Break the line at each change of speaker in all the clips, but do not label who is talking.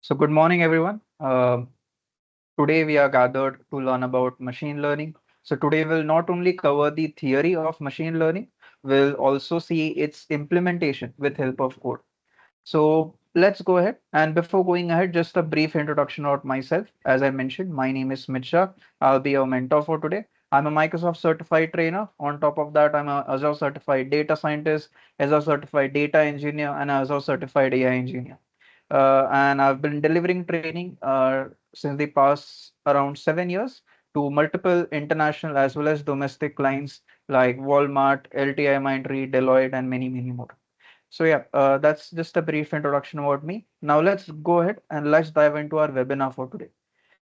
So good morning, everyone. Today we are gathered to learn about machine learning. So today we'll not only cover the theory of machine learning, we'll also see its implementation with help of code. So let's go ahead. And before going ahead, just a brief introduction about myself. As I mentioned, my name is Smit Shah. I'll be your mentor for today. I'm a Microsoft certified trainer. On top of that, I'm a Azure certified data scientist, Azure certified data engineer, and Azure certified AI engineer. And I've been delivering training since the past around 7 years to multiple international as well as domestic clients like Walmart, LTI Mindtree, Deloitte, and many, many more. So yeah, that's just a brief introduction about me. Now let's go ahead and let's dive into our webinar for today.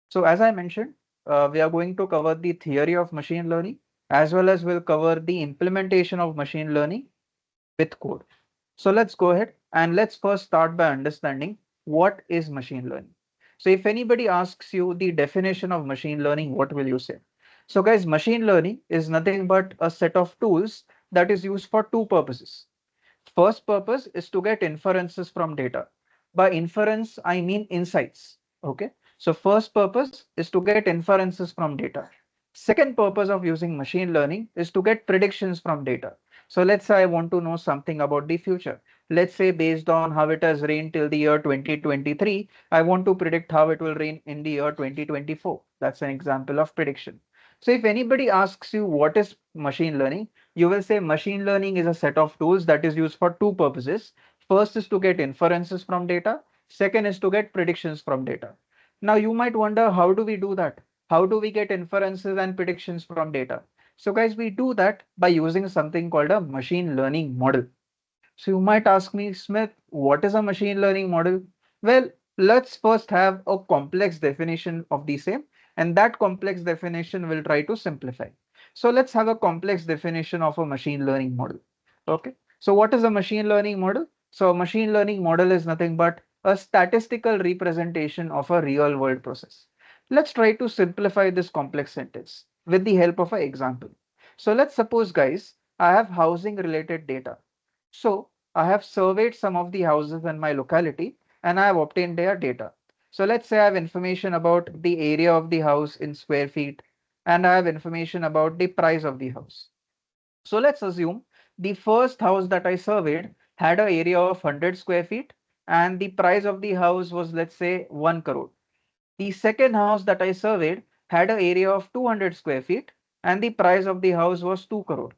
So as I mentioned, we are going to cover the theory of machine learning as well as we'll cover the implementation of machine learning with code. So let's go ahead and let's first start by understanding what is machine learning. So if anybody asks you the definition of machine learning, what will you say? So guys, machine learning is nothing but a set of tools that is used for two purposes. First purpose is to get inferences from data. By inference, I mean insights. Okay. So first purpose is to get inferences from data. Second purpose of using machine learning is to get predictions from data. So let's say I want to know something about the future. Let's say based on how it has rained till the year 2023, I want to predict how it will rain in the year 2024. That's an example of prediction. So if anybody asks you what is machine learning, you will say machine learning is a set of tools that is used for two purposes. First is to get inferences from data. Second is to get predictions from data. Now you might wonder, how do we do that? How do we get inferences and predictions from data? So guys, we do that by using something called a machine learning model. So you might ask me, Smith, what is a machine learning model? Well, let's first have a complex definition of the same, and that complex definition will try to simplify. So let's have a complex definition of a machine learning model. Okay. So what is a machine learning model? So a machine learning model is nothing but a statistical representation of a real world process. Let's try to simplify this complex sentence with the help of an example. So let's suppose, guys, I have housing related data. So I have surveyed some of the houses in my locality and I have obtained their data. So let's say I have information about the area of the house in square feet and I have information about the price of the house. So let's assume the first house that I surveyed had an area of 100 square feet and the price of the house was, let's say, 1 crore. The second house that I surveyed had an area of 200 square feet and the price of the house was 2 crore.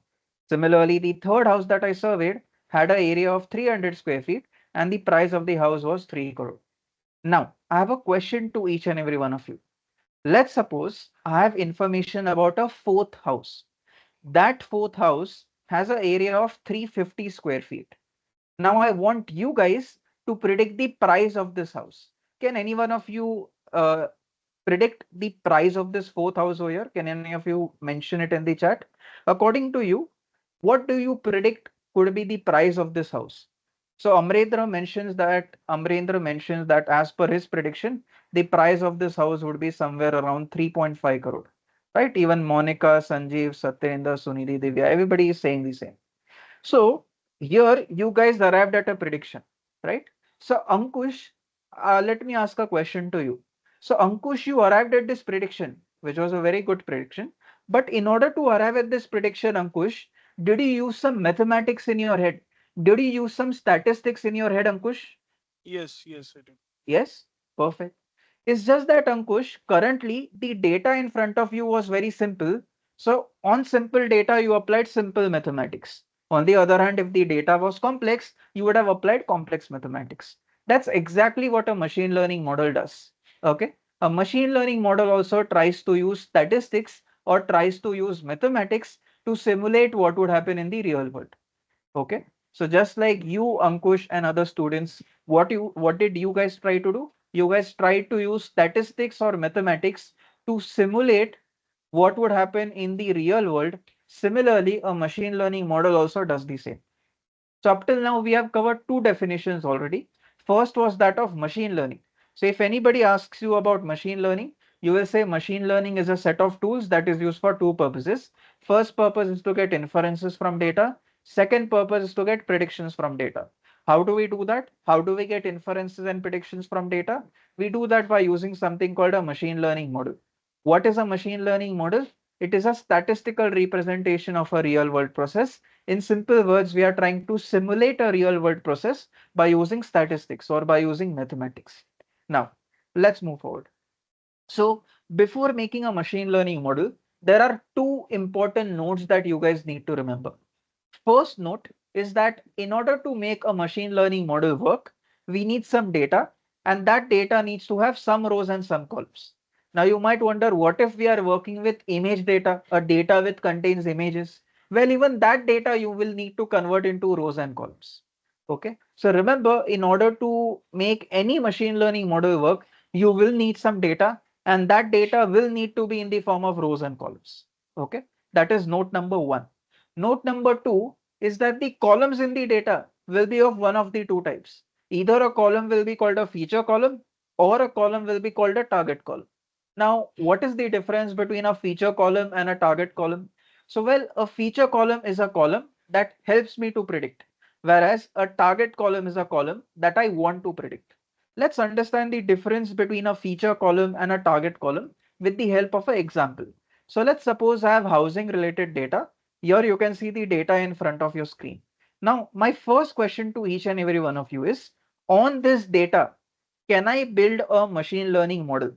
Similarly, the third house that I surveyed had an area of 300 square feet and the price of the house was 3 crore. Now, I have a question to each and every one of you. Let's suppose I have information about a fourth house. That fourth house has an area of 350 square feet. Now I want you guys to predict the price of this house. Can any one of you predict the price of this fourth house over here? Can any of you mention it in the chat? According to you, what do you predict could be the price of this house? So Amrendra mentions that as per his prediction, the price of this house would be somewhere around 3.5 crore. Right? Even Monica, Sanjeev, Satyendra, Sunidhi, Divya, everybody is saying the same. So here you guys arrived at a prediction, right? So Ankush, let me ask a question to you. So Ankush, you arrived at this prediction, which was a very good prediction. But in order to arrive at this prediction, Ankush, did you use some mathematics in your head? Did you use some statistics in your head, Ankush?
Yes, I did.
Yes, perfect. It's just that Ankush, currently the data in front of you was very simple. So on simple data, you applied simple mathematics. On the other hand, if the data was complex, you would have applied complex mathematics. That's exactly what a machine learning model does. Okay. A machine learning model also tries to use statistics or tries to use mathematics to simulate what would happen in the real world. Okay. So just like you, Ankush, and other students, what did you guys try to do? You guys tried to use statistics or mathematics to simulate what would happen in the real world. Similarly, a machine learning model also does the same. So up till now, we have covered two definitions already. First was that of machine learning. So if anybody asks you about machine learning, you will say machine learning is a set of tools that is used for two purposes. First purpose is to get inferences from data. Second purpose is to get predictions from data. How do we do that? How do we get inferences and predictions from data? We do that by using something called a machine learning model. What is a machine learning model? It is a statistical representation of a real world process. In simple words, we are trying to simulate a real world process by using statistics or by using mathematics. Now, let's move forward. So before making a machine learning model, there are two important notes that you guys need to remember. First note is that in order to make a machine learning model work, we need some data, and that data needs to have some rows and some columns. Now you might wonder, what if we are working with image data, a data which contains images? Well, even that data you will need to convert into rows and columns. Okay, so remember, in order to make any machine learning model work, you will need some data, and that data will need to be in the form of rows and columns. Okay, that is note number one. Note number two is that the columns in the data will be of one of the two types. Either a column will be called a feature column or a column will be called a target column. Now, what is the difference between a feature column and a target column? So, well, a feature column is a column that helps me to predict, whereas a target column is a column that I want to predict. Let's understand the difference between a feature column and a target column with the help of an example. So let's suppose I have housing related data. Here you can see the data in front of your screen. Now, my first question to each and every one of you is, on this data, can I build a machine learning model?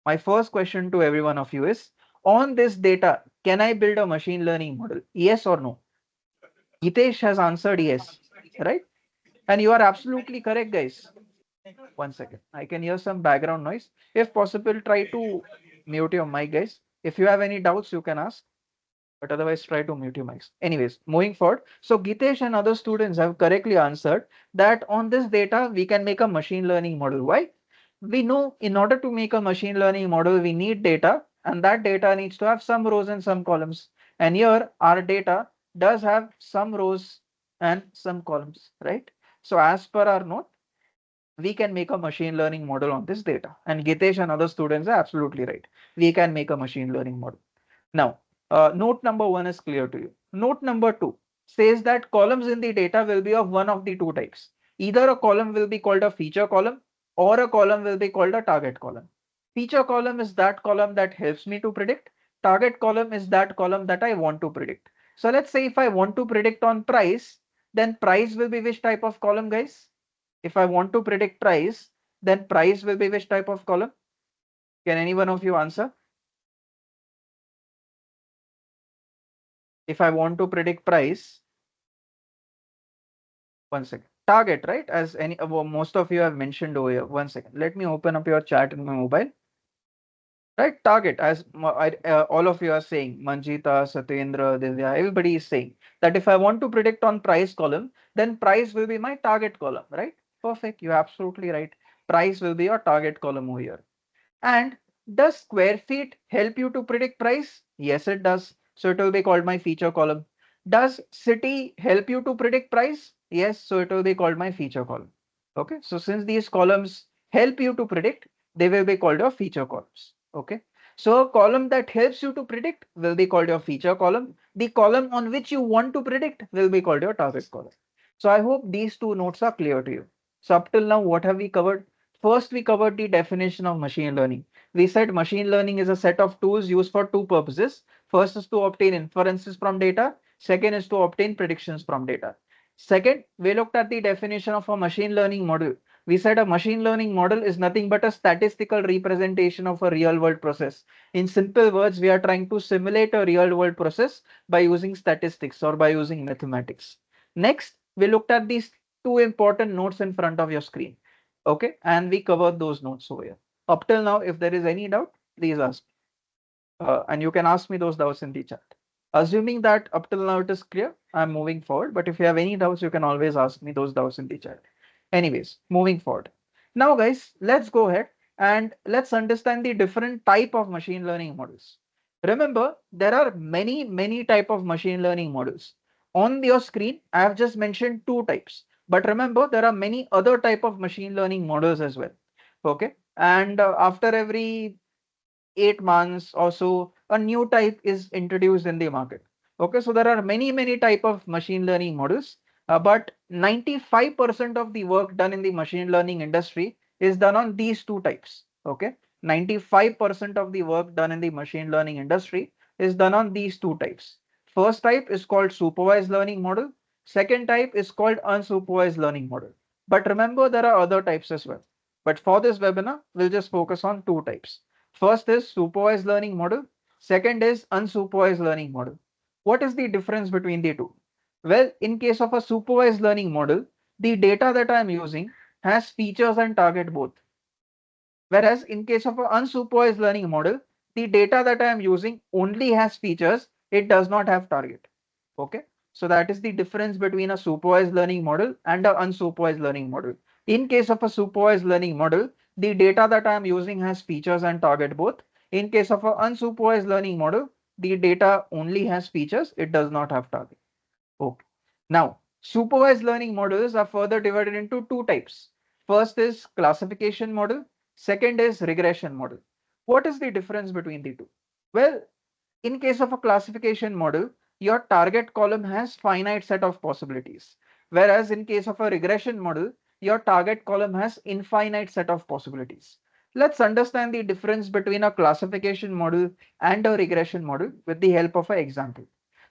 My first question to every one of you is, on this data, can I build a machine learning model? Yes or no? Hitesh has answered yes, right? And you are absolutely correct, guys. One second. I can hear some background noise. If possible, try to mute your mic, guys. If you have any doubts, you can ask, but otherwise try to mute your mics. Anyways, moving forward. So Gitesh and other students have correctly answered that on this data, we can make a machine learning model. Why? We know in order to make a machine learning model, we need data, and that data needs to have some rows and some columns. And here our data does have some rows and some columns, right? So as per our note, we can make a machine learning model on this data. And Gitesh and other students are absolutely right. We can make a machine learning model. Now, note number one is clear to you. Note number two says that columns in the data will be of one of the two types. Either a column will be called a feature column or a column will be called a target column. Feature column is that column that helps me to predict. Target column is that column that I want to predict. So let's say if I want to predict on price, then price will be which type of column, guys? If I want to predict price, then price will be which type of column? Can any one of you answer? If I want to predict price, one second. Target, right? As any most of you have mentioned over here. One second. Let me open up your chat in my mobile. Right? Target, as all of you are saying, Manjita, Satyendra, Divya, everybody is saying that if I want to predict on price column, then price will be my target column, right? Perfect. You're absolutely right. Price will be your target column over here. And does square feet help you to predict price? Yes, it does. So it will be called my feature column. Does city help you to predict price? Yes, so it will be called my feature column. Okay, so since these columns help you to predict, they will be called your feature columns. Okay, so a column that helps you to predict will be called your feature column. The column on which you want to predict will be called your target column. So I hope these two notes are clear to you. So up till now, what have we covered? First, we covered the definition of machine learning. We said machine learning is a set of tools used for two purposes. First is to obtain inferences from data. Second is to obtain predictions from data. Second, we looked at the definition of a machine learning model. We said a machine learning model is nothing but a statistical representation of a real world process. In simple words, we are trying to simulate a real world process by using statistics or by using mathematics. Next, we looked at these two important notes in front of your screen. Okay, and we covered those notes over here. Up till now, if there is any doubt, please ask. And you can ask me those doubts in the chat. Assuming that up till now it is clear, I'm moving forward. But if you have any doubts, you can always ask me those doubts in the chat. Anyways, moving forward. Now, guys, let's go ahead and let's understand the different type of machine learning models. Remember, there are many type of machine learning models. On your screen, I have just mentioned two types. But remember, there are many other type of machine learning models as well. Okay, and after every 8 months or so, a new type is introduced in the market. Okay, so there are many type of machine learning models, but 95% of the work done in the machine learning industry is done on these two types. Okay. 95% of the work done in the machine learning industry is done on these two types. First type is called supervised learning model. Second type is called unsupervised learning model. But remember, there are other types as well. But for this webinar, we'll just focus on two types. First is supervised learning model. Second is unsupervised learning model. What is the difference between the two? Well, in case of a supervised learning model, the data that I'm using has features and target both. Whereas in case of an unsupervised learning model, the data that I am using only has features, it does not have target. Okay. So that is the difference between a supervised learning model and an unsupervised learning model. In case of a supervised learning model, the data that I am using has features and target both. In case of an unsupervised learning model, the data only has features, it does not have target. Okay. Now, supervised learning models are further divided into two types. First is classification model. Second is regression model. What is the difference between the two? Well, in case of a classification model, your target column has finite set of possibilities. Whereas in case of a regression model, your target column has infinite set of possibilities. Let's understand the difference between a classification model and a regression model with the help of an example.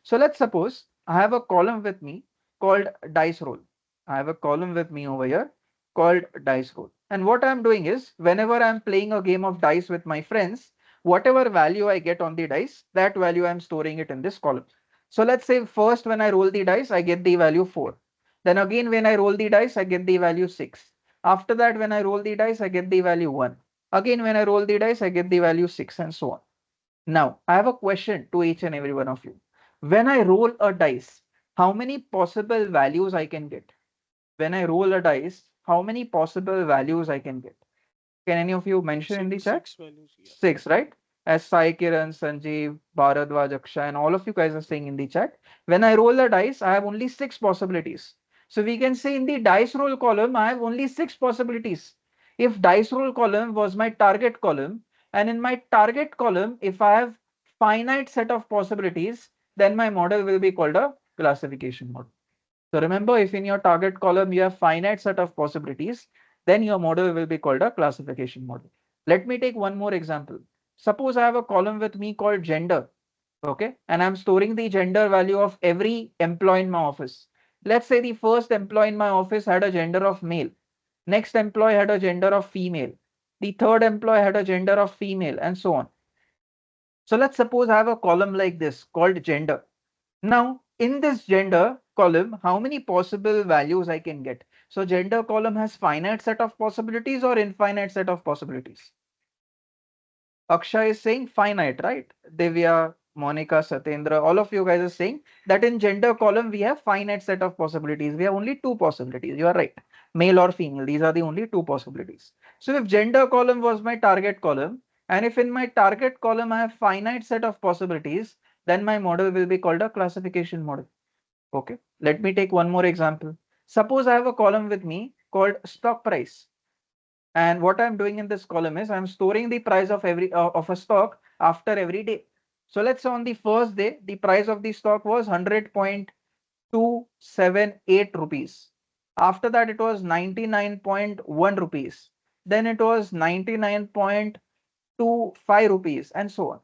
So let's suppose I have a column with me called dice roll. I have a column with me over here called dice roll. And what I'm doing is whenever I'm playing a game of dice with my friends, whatever value I get on the dice, that value I'm storing it in this column. So let's say first when I roll the dice, I get the value 4. Then again when I roll the dice, I get the value 6. After that when I roll the dice, I get the value 1. Again when I roll the dice, I get the value 6 and so on. Now I have a question to each and every one of you. When I roll a dice, how many possible values I can get? When I roll a dice, how many possible values I can get? Can any of you mention in the chat?
Six values. Yeah.
Six, right? As Sai Kiran, Sanjeev, Bharadwaj, Akshay, and all of you guys are saying in the chat. When I roll the dice, I have only six possibilities. So we can say in the dice roll column, I have only six possibilities. If dice roll column was my target column, and in my target column, if I have finite set of possibilities, then my model will be called a classification model. So remember, if in your target column you have finite set of possibilities, then your model will be called a classification model. Let me take one more example. Suppose I have a column with me called gender, okay, and I'm storing the gender value of every employee in my office. Let's say the first employee in my office had a gender of male, next employee had a gender of female, the third employee had a gender of female, and so on. So let's suppose I have a column like this called gender. Now, in this gender column, how many possible values I can get? So gender column has finite set of possibilities or infinite set of possibilities? Akshay is saying finite, right? Divya, Monica, Satyendra, all of you guys are saying that in gender column we have finite set of possibilities. We have only two possibilities. You are right. Male or female. These are the only two possibilities. So if gender column was my target column, and if in my target column I have finite set of possibilities, then my model will be called a classification model. Okay. Let me take one more example. Suppose I have a column with me called stock price. And what I'm doing in this column is I'm storing the price of every of a stock after every day. So let's say on the first day, the price of the stock was 100.278 rupees. After that, it was 99.1 rupees. Then it was 99.25 rupees and so on.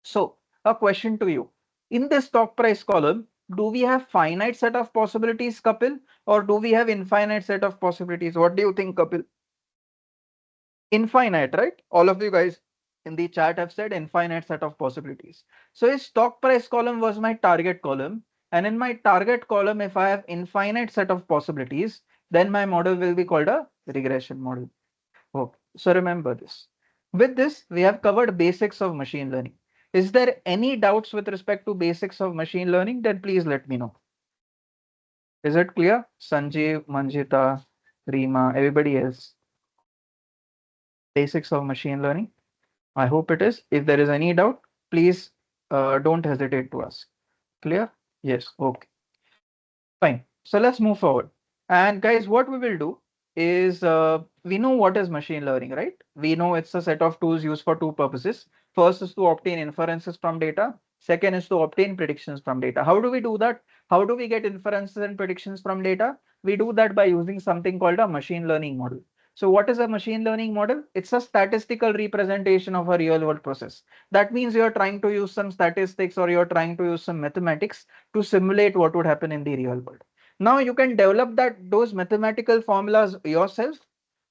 So a question to you. In this stock price column, do we have finite set of possibilities, Kapil, or do we have infinite set of possibilities? What do you think, Kapil? Infinite, right? All of you guys in the chat have said infinite set of possibilities. So a stock price column was my target column. And in my target column, if I have infinite set of possibilities, then my model will be called a regression model. Okay. So remember this. With this, we have covered basics of machine learning. Is there any doubts with respect to basics of machine learning? Then please let me know. Is it clear? Sanjeev, Manjita, Reema, everybody else. Basics of machine learning. I hope it is. If there is any doubt, please don't hesitate to ask. Clear? Yes. Okay. Fine. So let's move forward. And guys, what we will do is we know what is machine learning, right? We know it's a set of tools used for two purposes. First is to obtain inferences from data. Second is to obtain predictions from data. How do we do that? How do we get inferences and predictions from data? We do that by using something called a machine learning model. So what is a machine learning model? It's a statistical representation of a real world process. That means you're trying to use some statistics or you're trying to use some mathematics to simulate what would happen in the real world. Now you can develop those mathematical formulas yourself,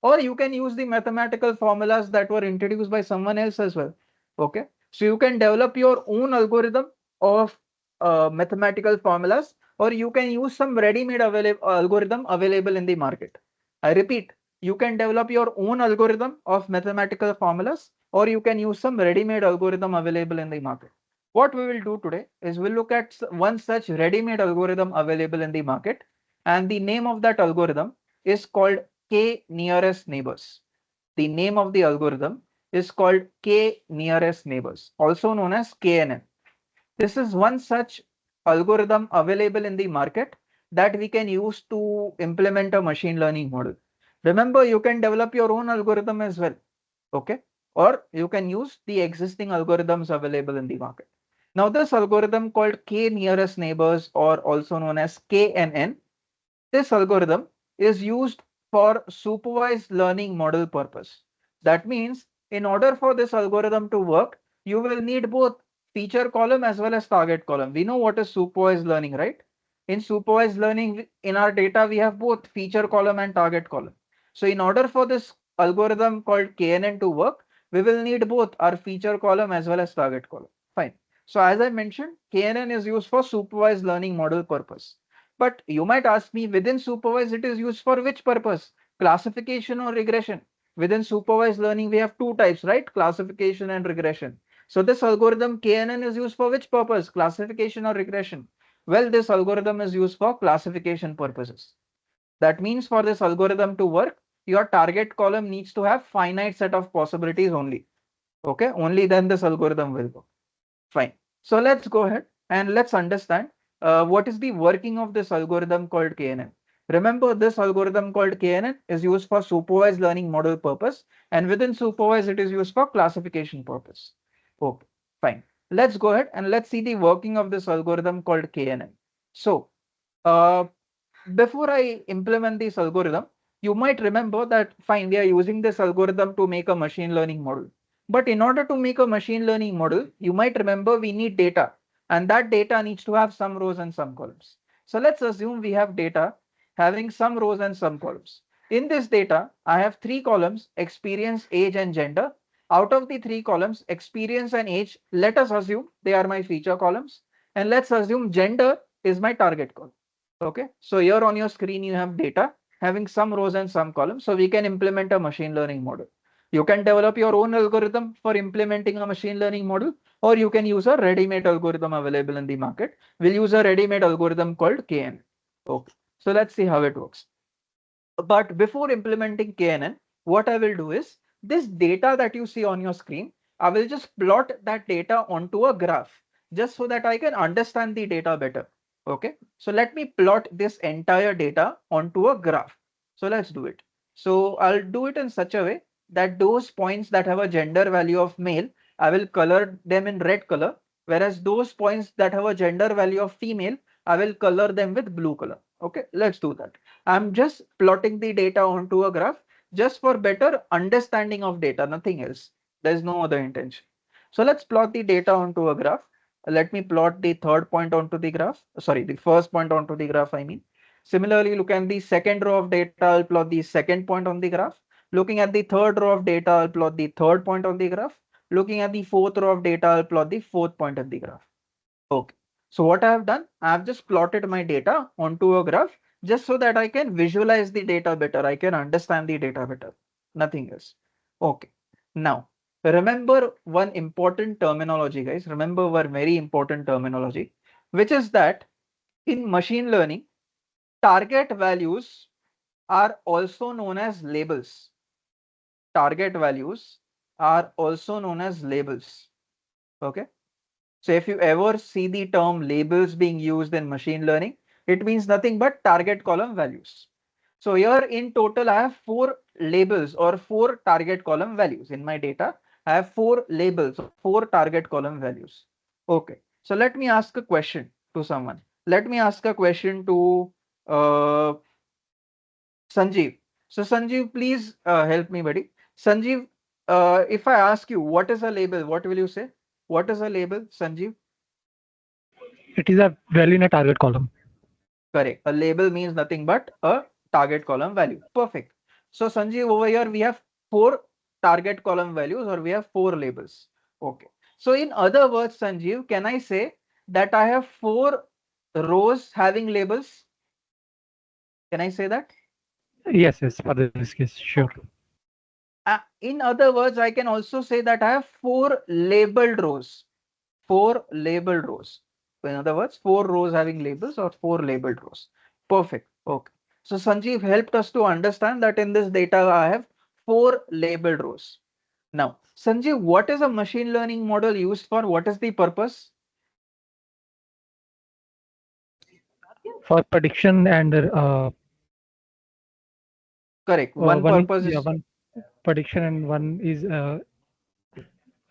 or you can use the mathematical formulas that were introduced by someone else as well. Okay. So you can develop your own algorithm of mathematical formulas, or you can use some ready-made algorithm available in the market. I repeat, you can develop your own algorithm of mathematical formulas, or you can use some ready-made algorithm available in the market. What we will do today is we'll look at one such ready-made algorithm available in the market, and the name of that algorithm is called K nearest neighbors. The name of the algorithm is called K nearest neighbors, also known as KNN. This is one such algorithm available in the market that we can use to implement a machine learning model. Remember, you can develop your own algorithm as well, okay? Or you can use the existing algorithms available in the market. Now, this algorithm called K nearest neighbors, or also known as KNN, this algorithm is used for supervised learning model purpose. That means in order for this algorithm to work, you will need both feature column as well as target column. We know what is supervised learning, right? In supervised learning, in our data, we have both feature column and target column. So in order for this algorithm called KNN to work, we will need both our feature column as well as target column. Fine. So as I mentioned, KNN is used for supervised learning model purpose. But you might ask me, within supervised, it is used for which purpose? Classification or regression? Within supervised learning, we have two types, right? Classification and regression. So this algorithm KNN is used for which purpose? Classification or regression? Well, this algorithm is used for classification purposes. That means for this algorithm to work, your target column needs to have finite set of possibilities only. Okay, only then this algorithm will work. Fine. So let's go ahead and let's understand what is the working of this algorithm called KNN. Remember, this algorithm called KNN is used for supervised learning model purpose, and within supervised it is used for classification purpose. Okay, fine. Let's go ahead and let's see the working of this algorithm called KNN. So, uh, before I implement this algorithm, you might remember that fine, we are using this algorithm to make a machine learning model. But in order to make a machine learning model, you might remember we need data, and that data needs to have some rows and some columns. So let's assume we have data having some rows and some columns. In this data, I have three columns: experience, age, and gender. Out of the three columns, experience and age, let us assume they are my feature columns, and let's assume gender is my target column. Okay, so here on your screen you have data having some rows and some columns, so we can implement a machine learning model. You can develop your own algorithm for implementing a machine learning model, or you can use a ready-made algorithm available in the market. We'll use a ready-made algorithm called KN. Okay, so let's see how it works. But before implementing KNN, what I will do is this data that you see on your screen, I will just plot that data onto a graph just so that I can understand the data better. Okay, so let me plot this entire data onto a graph. So let's do it. So I'll do it in such a way that those points that have a gender value of male, I will color them in red color, whereas those points that have a gender value of female, I will color them with blue color. Okay, let's do that. I'm just plotting the data onto a graph just for better understanding of data, nothing else. There's no other intention. So let's plot the data onto a graph. Let me plot the third point onto the graph. Sorry, the first point onto the graph, I mean. Similarly, look at the second row of data, I'll plot the second point on the graph. Looking at the third row of data, I'll plot the third point on the graph. Looking at the fourth row of data, I'll plot the fourth point on the graph. Okay. So what I have done, I have just plotted my data onto a graph just so that I can visualize the data better. I can understand the data better. Nothing else. Okay. Now, remember one important terminology, guys. Remember one very important terminology, which is that in machine learning, target values are also known as labels. Target values are also known as labels. Okay. So if you ever see the term labels being used in machine learning, it means nothing but target column values. So here in total, I have four labels or four target column values in my data. I have four labels or four target column values. Okay. So let me ask a question to someone. Let me ask a question to uh, Sanjeev. So Sanjeev, please help me, buddy. Sanjeev, if I ask you what is a label, what will you say? What is a label, Sanjeev?
It is a value in a target column.
Correct. A label means nothing but a target column value. Perfect. So Sanjeev, over here we have four target column values or we have four labels. Okay. So in other words, Sanjeev, can I say that I have four rows having labels? Can I say that?
Yes, yes, for this case, sure.
In other words, I can also say that I have four labeled rows. Four labeled rows. So in other words, four rows having labels or four labeled rows. Perfect. Okay. So Sanjeev helped us to understand that in this data I have four labeled rows. Now, Sanjeev, what is a machine learning model used for? What is the purpose?
For prediction and
Correct. One
one is
purpose
yeah,
is
one prediction and one is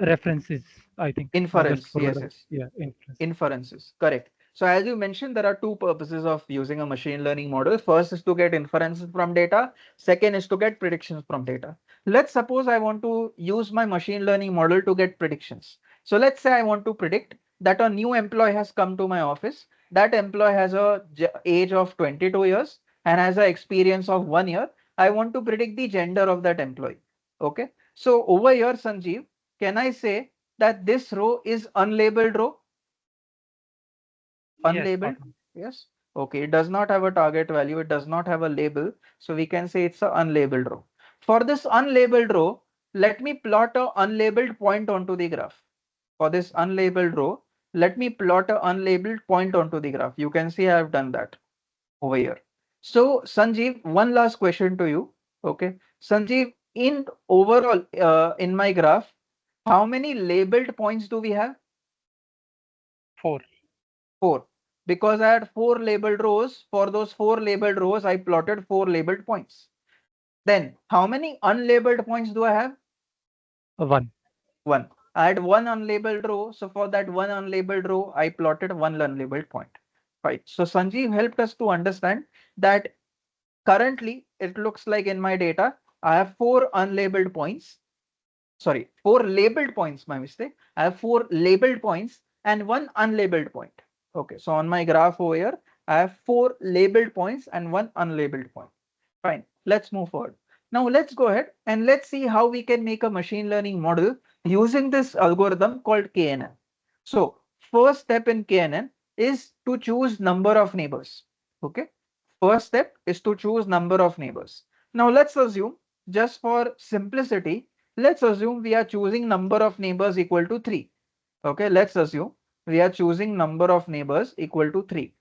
references. I think I just
inference.
forgot.
Yes, yes.
Yeah, inference.
Inferences, correct. So as you mentioned, there are two purposes of using a machine learning model. First is to get inferences from data. Second is to get predictions from data. Let's suppose I want to use my machine learning model to get predictions. So let's say I want to predict that a new employee has come to my office. That employee has a age of 22 years and has an experience of 1 year. I want to predict the gender of that employee. Okay. So over here, Sanjeev, can I say that this row is unlabeled row?
Yes, spot
Unlabeled,
on.
yes. Okay, it does not have a target value, it does not have a label, so we can say it's a unlabeled row. For this unlabeled row, let me plot a unlabeled point onto the graph. For this unlabeled row, let me plot a unlabeled point onto the graph. You can see I have done that over here. So Sanjeev, one last question to you. Okay, Sanjeev, in overall in my graph, how many labeled points do we have?
Four.
Four. Because I had four labeled rows. For those four labeled rows, I plotted four labeled points. Then how many unlabeled points do I have?
One.
One. I had one unlabeled row. So for that one unlabeled row, I plotted one unlabeled point. Right. So Sanjeev helped us to understand that currently it looks like in my data, I have four unlabeled points. Sorry, four labeled points, my mistake. I have four labeled points and one unlabeled point. Okay, so on my graph over here, I have four labeled points and one unlabeled point. Fine, let's move forward. Now let's go ahead and let's see how we can make a machine learning model using this algorithm called KNN. So first step in KNN is to choose number of neighbors. Okay, first step is to choose number of neighbors. Now let's assume, just for simplicity, let's assume we are choosing number of neighbors equal to 3. Okay, let's assume we are choosing number of neighbors equal to 3.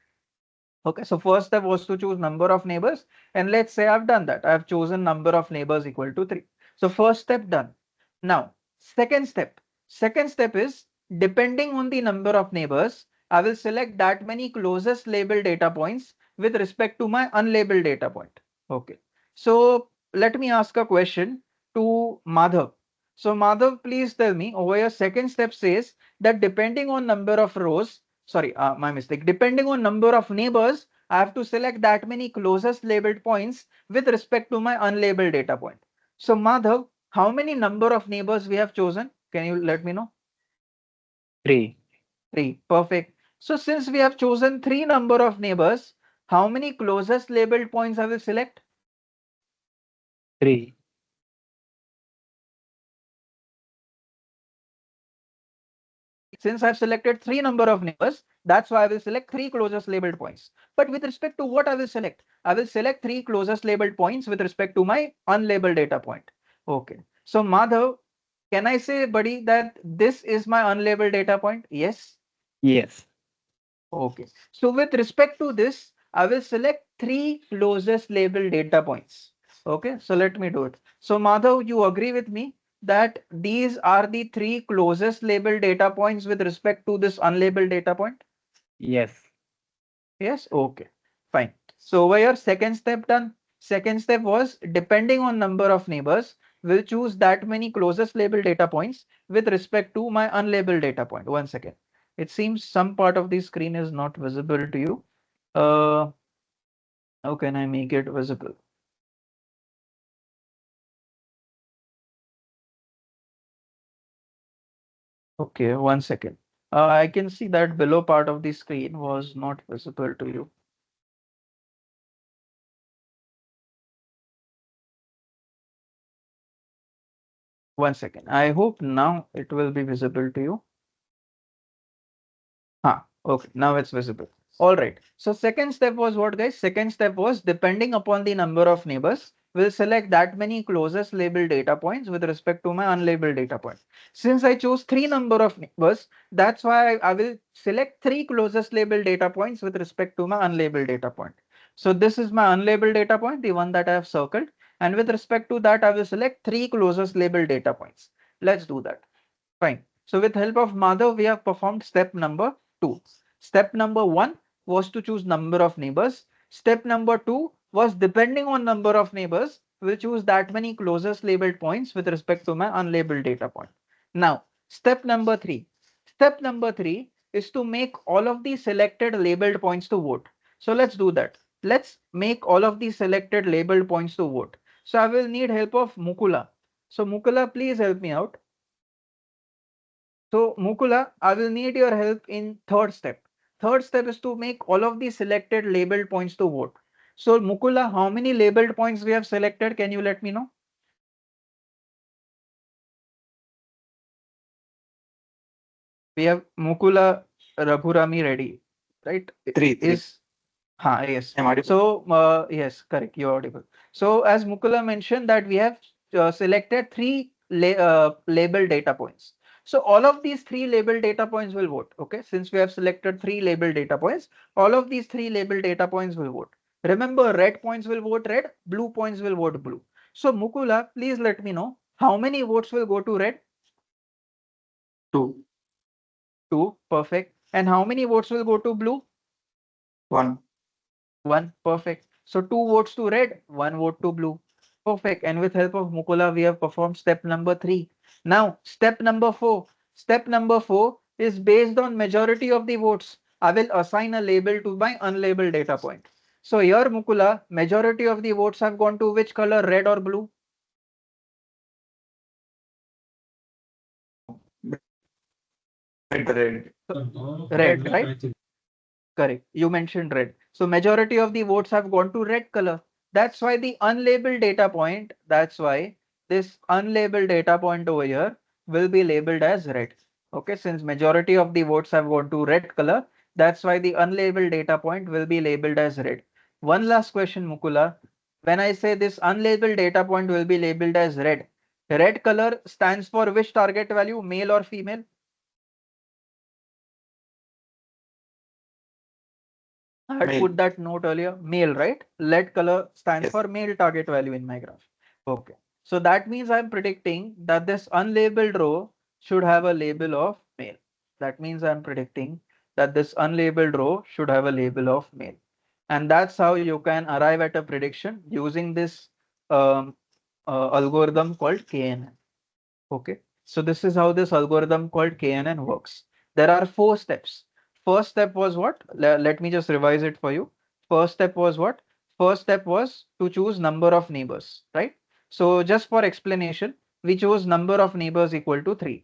Okay, so first step was to choose number of neighbors, and let's say I've done that. I've chosen number of neighbors equal to 3. So first step done. Now, second step. Second step is, depending on the number of neighbors, I will select that many closest labeled data points with respect to my unlabeled data point. Okay. So let me ask a question to Madhav. So Madhav, please tell me, over your second step says that depending on number of rows, sorry, my mistake, depending on number of neighbors, I have to select that many closest labeled points with respect to my unlabeled data point. So Madhav, how many number of neighbors we have chosen? Can you let me know?
Three.
Three. Perfect. So since we have chosen three number of neighbors, how many closest labeled points I will select?
Three.
Perfect. Since I've selected three number of neighbors, that's why I will select three closest labeled points. But with respect to what I will select? I will select three closest labeled points with respect to my unlabeled data point. Okay. So Madhav, can I say, buddy, that this is my unlabeled data point? Yes.
Yes.
Okay. So with respect to this, I will select three closest labeled data points. Okay. So let me do it. So Madhav, you agree with me that these are the three closest labeled data points with respect to this unlabeled data point?
Yes.
Yes. Okay. Fine. So over here, second step done. Second step was, depending on number of neighbors, we'll choose that many closest labeled data points with respect to my unlabeled data point. One second. It seems some part of the screen is not visible to you. How can I make it visible? Okay, 1 second. I can see that below part of the screen was not visible to you. One second. I hope now it will be visible to you. Okay, now it's visible. All right. So second step was what, guys? Second step was depending upon the number of neighbors, we'll select that many closest labeled data points with respect to my unlabeled data point. Since I chose three number of neighbors, that's why I will select three closest labeled data points with respect to my unlabeled data point. So this is my unlabeled data point, the one that I have circled. And with respect to that, I will select three closest labeled data points. Let's do that. Fine. So with help of Madhav, we have performed step number 2. Step number 1 was to choose number of neighbors. Step number 2 was depending on number of neighbors, we'll choose that many closest labeled points with respect to my unlabeled data point. Now, step number 3. Step number 3 is to make all of the selected labeled points to vote. So let's do that. Let's make all of the selected labeled points to vote. So I will need help of Mukula. So Mukula, please help me out. So Mukula, I will need your help in third step. Third step is to make all of the selected labeled points to vote. So Mukula, how many labeled points we have selected? Can you let me know? We have Mukula Raghurami ready, right?
Three.
Is yes.
Am I audible?
So yes, correct. You're audible. So as Mukula mentioned that we have selected three label data points. So all of these three label data points will vote. Okay, since we have selected three label data points, all of these three label data points will vote. Remember, red points will vote red, blue points will vote blue. So Mukula, please let me know how many votes will go to red?
2.
2. Perfect. And how many votes will go to blue?
1.
1. Perfect. So 2 votes to red, 1 vote to blue. Perfect. And with help of Mukula, we have performed step number 3. Now, step number 4. Step number 4 is based on majority of the votes. I will assign a label to my unlabeled data point. So here, Mukula, majority of the votes have gone to which color, red or blue?
Red.
Red, right? Correct. You mentioned red. So majority of the votes have gone to red color. That's why the unlabeled data point, that's why this unlabeled data point over here will be labeled as red. Okay, since majority of the votes have gone to red color, that's why the unlabeled data point will be labeled as red. One last question, Mukula. When I say this unlabeled data point will be labeled as red, red color stands for which target value, male or female? I had
Male.
put that note earlier, male, right? Lead color stands
Yes.
for male target value in my graph. Okay. So that means I'm predicting that this unlabeled row should have a label of male. That means I'm predicting that this unlabeled row should have a label of male. And that's how you can arrive at a prediction using this um, algorithm called KNN. Okay, so this is how this algorithm called KNN works. There are 4 steps. First step was what? Let me just revise it for you. First step was what? First step was to choose number of neighbors, right? So just for explanation, we chose number of neighbors equal to 3.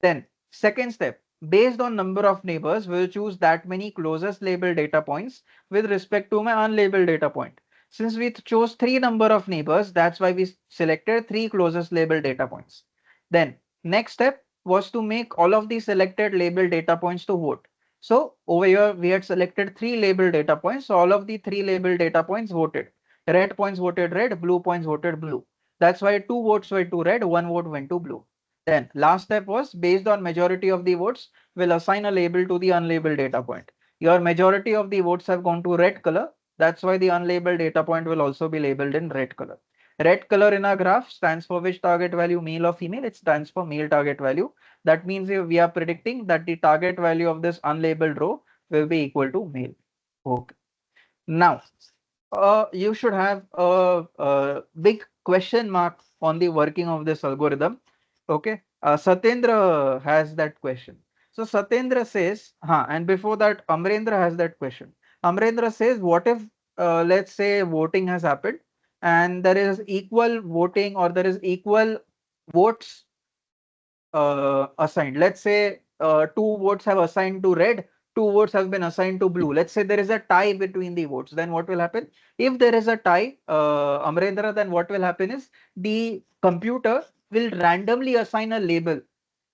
Then second step, based on number of neighbors, we'll choose that many closest labeled data points with respect to my unlabeled data point. Since we chose 3 number of neighbors, that's why we selected 3 closest labeled data points. Then next step was to make all of the selected labeled data points to vote. So over here we had selected 3 labeled data points. So all of the 3 labeled data points voted. Red points voted red, blue points voted blue. That's why 2 votes went to red, 1 vote went to blue. Then last step was based on majority of the votes, we'll assign a label to the unlabeled data point. Your majority of the votes have gone to red color. That's why the unlabeled data point will also be labeled in red color. Red color in our graph stands for which target value, male or female? It stands for male target value. That means we are predicting that the target value of this unlabeled row will be equal to male. Okay. Now, you should have a big question mark on the working of this algorithm. Okay. Satyendra has that question. So Satyendra says, and before that, Amrendra has that question. Amrendra says, what if, let's say, voting has happened and there is equal voting or there is equal votes assigned. Let's say two votes have assigned to red, two votes have been assigned to blue. Let's say there is a tie between the votes. Then what will happen? If there is a tie, Amrendra, then what will happen is the computer will randomly assign a label.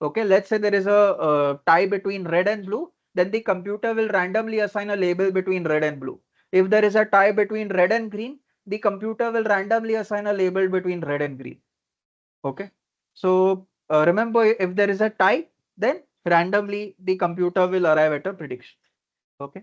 Okay, let's say there is a tie between red and blue, then the computer will randomly assign a label between red and blue. If there is a tie between red and green, the computer will randomly assign a label between red and green. Okay, so remember, if there is a tie, then randomly the computer will arrive at a prediction. Okay,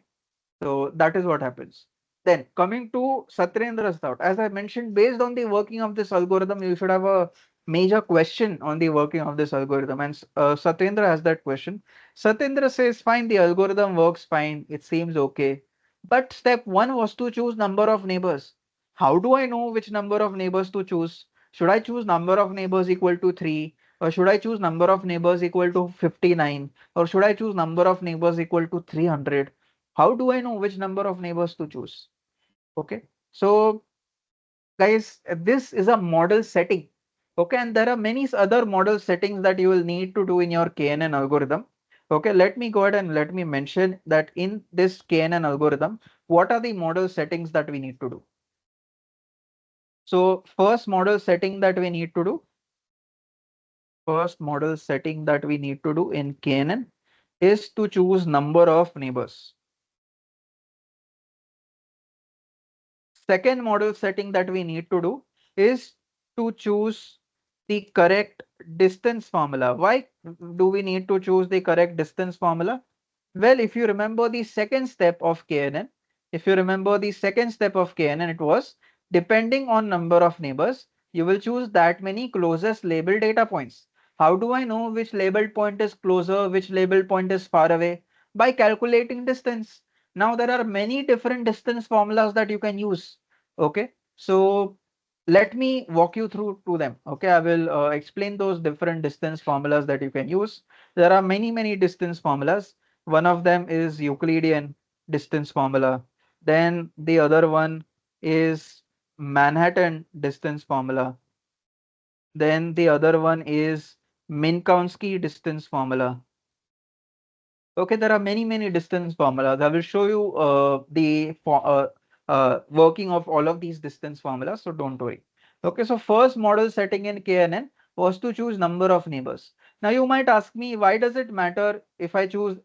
so that is what happens. Then coming to Satyendra's thought, as I mentioned, based on the working of this algorithm, you should have a major question on the working of this algorithm. And Satyendra has that question. Satyendra says, fine, the algorithm works fine. It seems okay. But step one was to choose number of neighbors. How do I know which number of neighbors to choose? Should I choose number of neighbors equal to 3? Or should I choose number of neighbors equal to 59? Or should I choose number of neighbors equal to 300? How do I know which number of neighbors to choose? Okay, so guys, this is a model setting. Okay, and there are many other model settings that you will need to do in your KNN algorithm. Okay, let me go ahead and let me mention that in this KNN algorithm, what are the model settings that we need to do? So first model setting that we need to do, first model setting that we need to do in KNN is to choose number of neighbors. Second model setting that we need to do is to choose the correct distance formula. Why do we need to choose the correct distance formula? Well, if you remember the second step of KNN, it was depending on number of neighbors, you will choose that many closest labeled data points. How do I know which labeled point is closer, which labeled point is far away? By calculating distance. Now there are many different distance formulas that you can use. Okay, so let me walk you through to them. Okay, I will explain those different distance formulas that you can use. There are many distance formulas. One of them is Euclidean distance formula. Then the other one is Manhattan distance formula. Then the other one is Minkowski distance formula. Okay, there are many distance formulas. I will show you the working of all of these distance formulas, so don't worry. Okay, so first model setting in KNN was to choose number of neighbors. Now you might ask me, why does it matter if I choose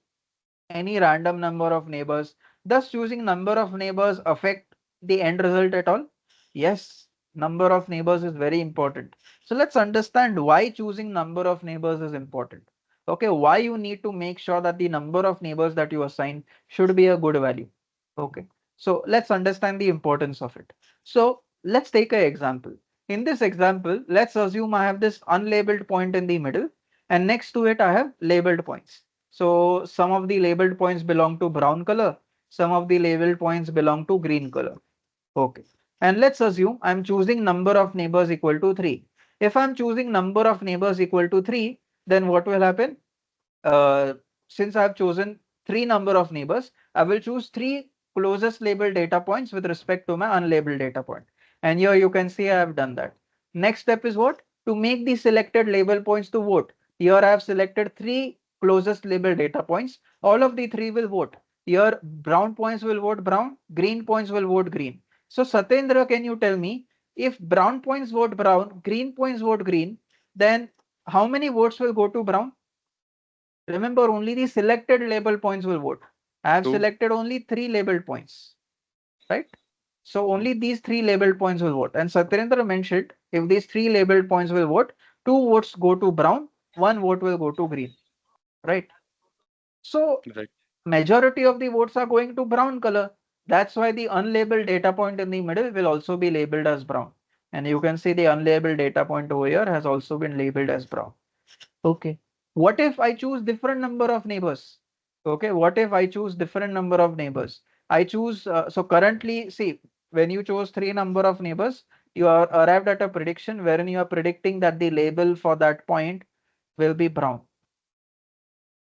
any random number of neighbors? Does choosing number of neighbors affect the end result at all? Yes, number of neighbors is very important. So let's understand why choosing number of neighbors is important. Okay, why you need to make sure that the number of neighbors that you assign should be a good value. Okay, so let's understand the importance of it. So let's take an example. In this example, let's assume I have this unlabeled point in the middle, and next to it I have labeled points. So some of the labeled points belong to brown color, some of the labeled points belong to green color. Okay. And let's assume I'm choosing number of neighbors equal to 3. If I'm choosing number of neighbors equal to 3, then what will happen? uh, since I've chosen three number of neighbors, I will choose three closest labeled data points with respect to my unlabeled data point. And here you can see I have done that. Next step is what? To make the selected label points to vote. Here I have selected three closest labeled data points. All of the three will vote. Here brown points will vote brown, green points will vote green. So Satyendra, can you tell me, if brown points vote brown, green points vote green, then how many votes will go to brown? Remember, only the selected label points will vote. I have
Two.
selected only three labeled points, right? So only these three labeled points will vote. And Satyendra mentioned, if these three labeled points will vote, two votes go to brown, one vote will go to green, right? So
Right.
majority of the votes are going to brown color. That's why the unlabeled data point in the middle will also be labeled as brown. And you can see the unlabeled data point over here has also been labeled as brown. Okay. What if I choose different number of neighbors? Okay. What if I choose different number of neighbors? I choose, so currently, see, when you chose three number of neighbors, you are arrived at a prediction wherein you are predicting that the label for that point will be brown.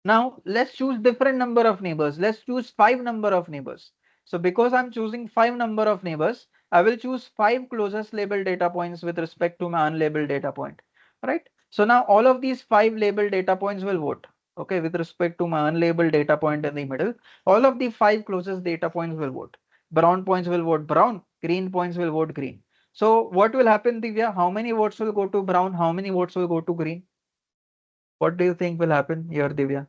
Now let's choose different number of neighbors. Let's choose 5 number of neighbors. So because I'm choosing 5 number of neighbors, I will choose 5 closest labeled data points with respect to my unlabeled data point, right? So now all of these 5 labeled data points will vote. Okay, with respect to my unlabeled data point in the middle, all of the 5 closest data points will vote. Brown points will vote brown, green points will vote green. So what will happen, Divya? How many votes will go to brown? How many votes will go to green? What do you think will happen here, Divya?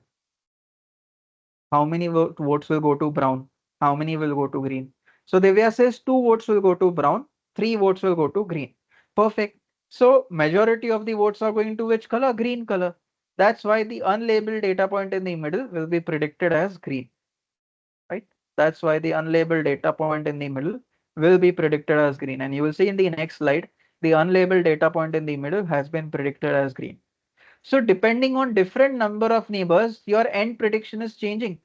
How many votes will go to brown? How many will go to green? So Divya says 2 votes will go to brown, 3 votes will go to green. Perfect. So majority of the votes are going to which color? Green color. That's why the unlabeled data point in the middle will be predicted as green, right? That's why the unlabeled data point in the middle will be predicted as green. And you will see in the next slide, the unlabeled data point in the middle has been predicted as green. So depending on different number of neighbors, your end prediction is changing.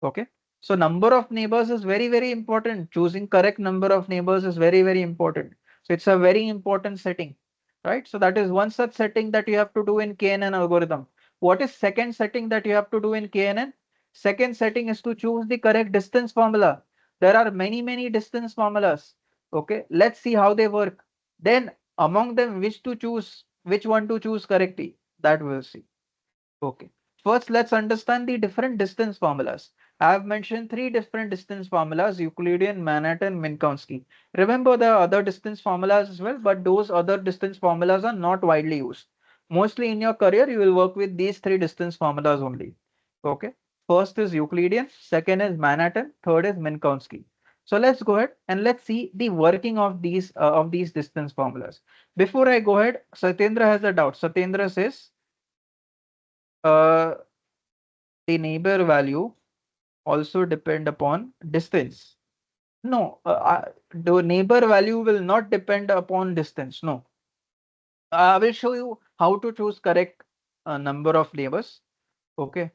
Okay. So number of neighbors is very, very important. Choosing correct number of neighbors is very, very important. So it's a very important setting, right? So that is one such setting that you have to do in KNN algorithm. What is second setting that you have to do in KNN? Second setting is to choose the correct distance formula. There are many, many distance formulas. Okay. Let's see how they work. Then among them, which one to choose correctly, that we'll see. Okay. First, let's understand the different distance formulas. I have mentioned 3 different distance formulas: Euclidean, Manhattan, Minkowski. Remember the other distance formulas as well, but those other distance formulas are not widely used. Mostly in your career, you will work with these 3 distance formulas only. Okay. First is Euclidean, second is Manhattan, third is Minkowski. So let's go ahead and let's see the working of these distance formulas. Before I go ahead, Satyendra has a doubt. Satyendra says, uh, the neighbor value also depend upon distance. No, the neighbor value will not depend upon distance. No, I will show you how to choose correct number of neighbors. Okay,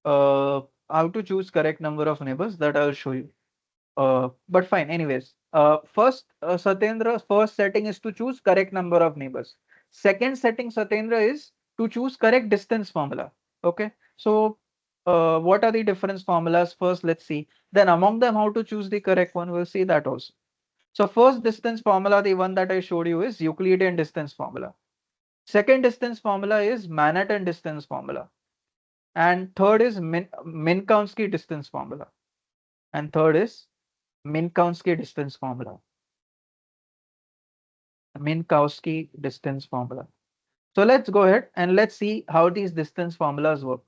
how to choose correct number of neighbors, that I'll show you. But fine, anyways. First, Satyendra's first setting is to choose correct number of neighbors. Second setting, Satyendra, is to choose correct distance formula. Okay. So, what are the difference formulas? First, let's see. Then among them, how to choose the correct one. We'll see that also. So first distance formula, the one that I showed you, is Euclidean distance formula. Second distance formula is Manhattan distance formula. And third is Minkowski distance formula. And third is Minkowski distance formula. Minkowski distance formula. So let's go ahead and let's see how these distance formulas work.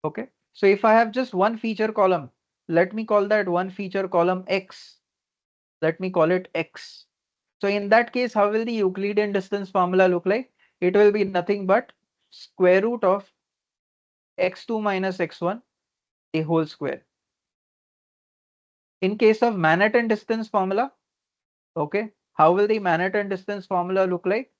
Okay. So if I have just one feature column, let me call that one feature column X. Let me call it X. So in that case, how will the Euclidean distance formula look like? It will be nothing but square root of x2 minus x1, the whole square. In case of Manhattan distance formula, okay, how will the Manhattan distance formula look like?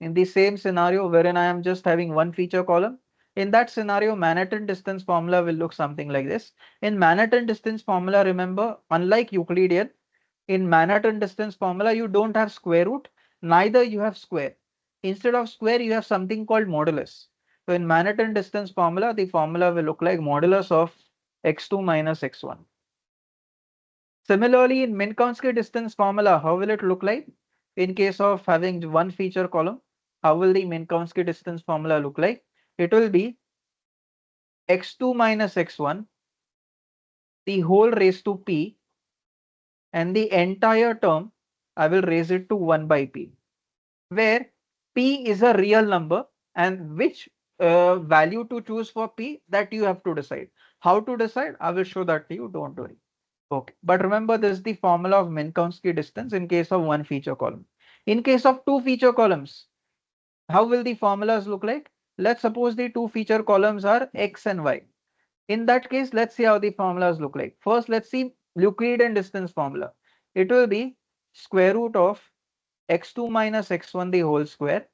In the same scenario wherein I am just having one feature column, in that scenario, Manhattan distance formula will look something like this. In Manhattan distance formula, remember, unlike Euclidean, in Manhattan distance formula, you don't have square root, neither you have square. Instead of square, you have something called modulus. So in Manhattan distance formula, the formula will look like modulus of x2 minus x1. Similarly, in Minkowski distance formula, how will it look like? In case of having one feature column, how will the Minkowski distance formula look like? It will be x2 minus x1, the whole raised to p, and the entire term, I will raise it to 1 by p, where p is a real number, and which value to choose for p, that you have to decide. How to decide? I will show that to you, don't worry. Okay, but remember, this is the formula of Minkowski distance in case of one feature column. In case of two feature columns, how will the formulas look like? Let's suppose the two feature columns are x and y. In that case, let's see how the formulas look like. First, let's see Euclidean distance formula. It will be square root of x2 minus x1 the whole square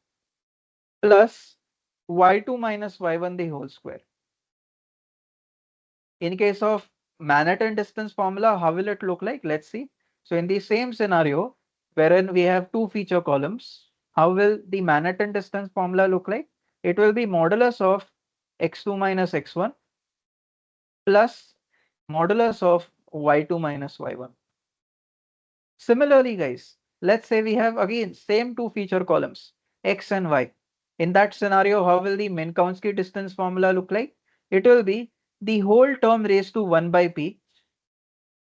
plus y2 minus y1 the whole square. In case of Manhattan distance formula, how will it look like? Let's see. So in the same scenario, wherein we have two feature columns, how will the Manhattan distance formula look like? It will be modulus of x2 minus x1 plus modulus of y2 minus y1. Similarly, guys, let's say we have again same two feature columns, x and y. In that scenario, how will the Minkowski distance formula look like? It will be the whole term raised to 1 by p.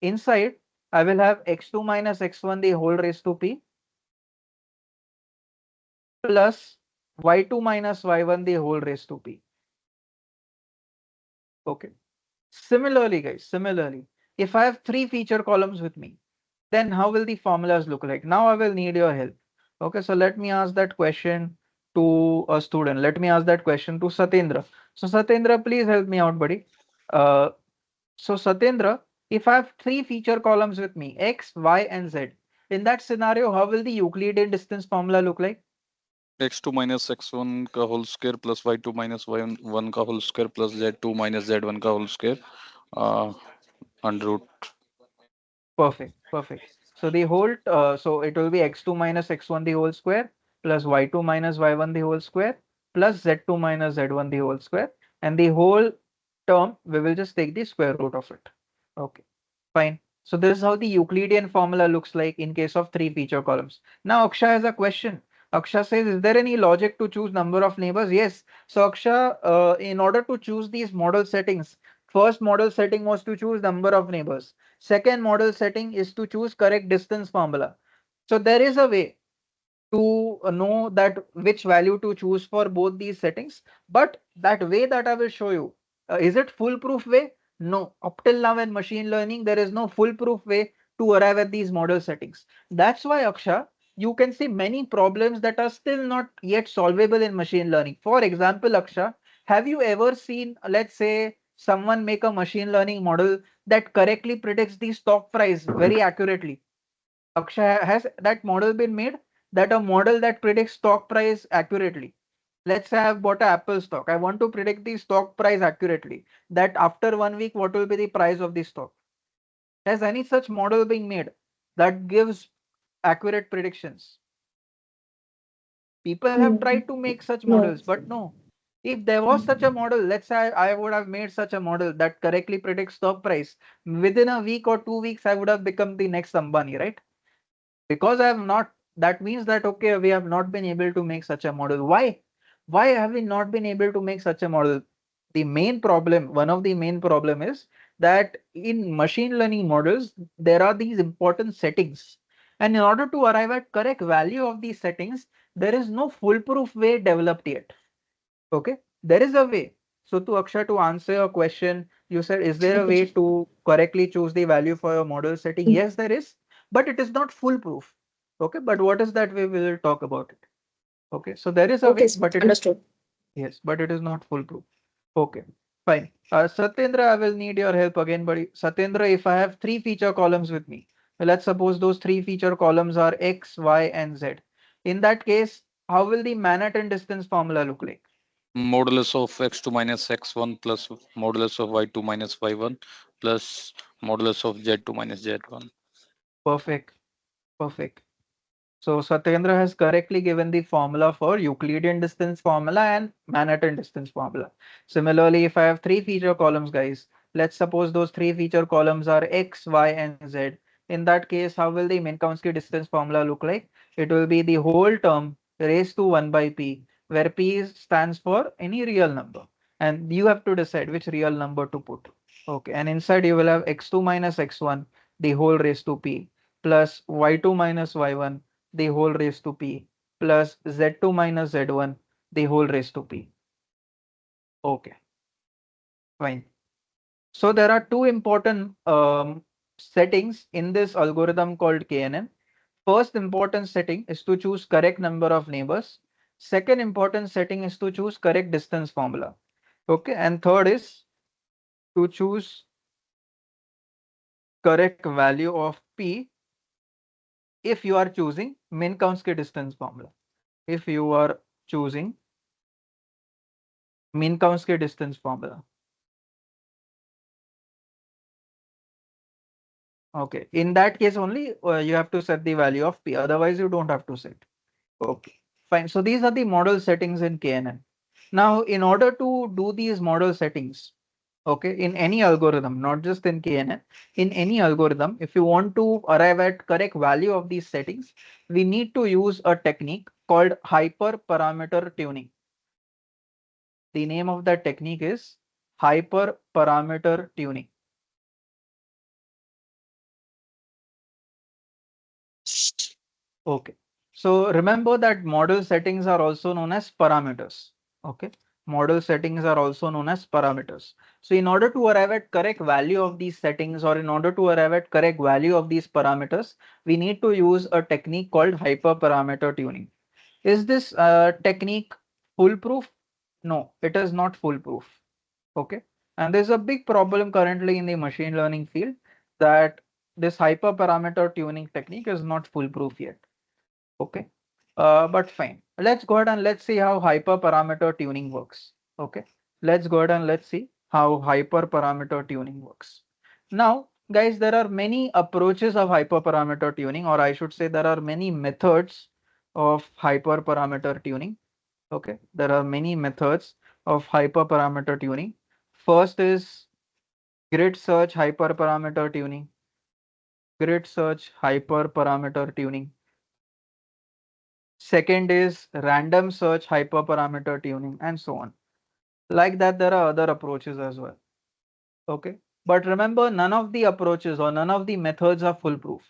Inside, I will have x2 minus x1 the whole raised to p plus y2 minus y1 the whole raised to p. Okay. Similarly, guys, similarly, if I have three feature columns with me, then how will the formulas look like? Now I will need your help. Okay, so let me ask that question to a student. Let me ask that question to Satyendra. So Satyendra, please help me out, buddy. Uh, so Satyendra, if I have three feature columns with me, X, Y, and Z, in that scenario, how will the Euclidean distance formula look like?
x2 minus x1 का whole square plus y2 minus y1 का whole square plus z2 minus z1 का whole square under root.
Perfect, perfect. So the whole, so it will be x2 minus x1 the whole square plus y2 minus y1 the whole square plus z2 minus z1 the whole square, and the whole term we will just take the square root of it. Okay, fine. So this is how the Euclidean formula looks like in case of three feature columns. Now Aksha has a question. Aksha says, is there any logic to choose number of neighbors? Yes. So Aksha, in order to choose these model settings, first model setting was to choose number of neighbors. Second model setting is to choose correct distance formula. So there is a way to know that which value to choose for both these settings, but that way that I will show you, is it foolproof way? No, up till now in machine learning there is no foolproof way to arrive at these model settings. That's why, Aksha, you can see many problems that are still not yet solvable in machine learning. For example, Aksha, have you ever seen, let's say, someone make a machine learning model that correctly predicts the stock price very accurately? Akshay, has that model been made? That a model that predicts stock price accurately. Let's say I've bought a Apple stock. I want to predict the stock price accurately. That after 1 week, what will be the price of the stock? Has any such model been made that gives accurate predictions? People have tried to make such
No.
models, but no. If there was such a model, let's say I would have made such a model that correctly predicts stock price. Within a week or 2 weeks, I would have become the next Ambani, right? Because I have not, that means that okay, we have not been able to make such a model. Why have we not been able to make such a model? The main problem, one of the main problem is that in machine learning models there are these important settings, and in order to arrive at correct value of these settings, there is no foolproof way developed yet. Okay, there is a way. So to Akshay, to answer your question, you said, is there a way to correctly choose the value for your model setting? Yes, there is, but it is not foolproof. Okay, but what is that way? We will talk about it. Okay, so there is a
Okay,
way,
Smit,
but it is,
understood.
yes, but it is not foolproof. Okay, fine. Satyendra, I will need your help again, buddy. Satyendra, if I have three feature columns with me, let's suppose those three feature columns are X, Y, and Z. In that case, how will the Manhattan distance formula look like?
Modulus of x2 minus x1 plus modulus of y2 minus y1 plus modulus of z2 minus z1.
Perfect, perfect. So Satyendra has correctly given the formula for Euclidean distance formula and Manhattan distance formula. Similarly, if I have three feature columns, guys, let's suppose those three feature columns are X, Y, and Z. In that case, how will the Minkowski distance formula look like? It will be the whole term raised to 1 by P, where stands for any real number. And you have to decide which real number to put. Okay, and inside you will have x2 minus x1, the whole raised to P, plus y2 minus y1, the whole raised to p, plus z2 minus z1, the whole raised to p. Okay, fine. So there are two important settings in this algorithm called KNN. First important setting is to choose correct number of neighbors. Second important setting is to choose correct distance formula. Okay, and third is to choose correct value of p if you are choosing Minkowski distance formula. If you are choosing Minkowski distance formula. Okay, in that case only you have to set the value of p, otherwise you don't have to set. Okay, fine. So these are the model settings in KNN. Now, in order to do these model settings, Okay, in any algorithm, not just in KNN, in any algorithm, if you want to arrive at correct value of these settings, we need to use a technique called hyperparameter tuning. The name of that technique is hyperparameter tuning. Okay. So remember that model settings are also known as parameters. Okay. Model settings are also known as parameters. So in order to arrive at correct value of these settings, or in order to arrive at correct value of these parameters, we need to use a technique called hyperparameter tuning. Is this technique foolproof? No, it is not foolproof. Okay. And there's a big problem currently in the machine learning field that this hyperparameter tuning technique is not foolproof yet. Okay, but fine. Let's go ahead and let's see how hyperparameter tuning works. Okay, let's go ahead and let's see how hyperparameter tuning works. Now, guys, there are many approaches of hyperparameter tuning, or I should say there are many methods of hyperparameter tuning. Okay, there are many methods of hyperparameter tuning. First is grid search hyperparameter tuning, grid search hyperparameter tuning. Second is random search hyperparameter tuning and so on. Like that, there are other approaches as well. Okay. But remember, none of the approaches or none of the methods are foolproof.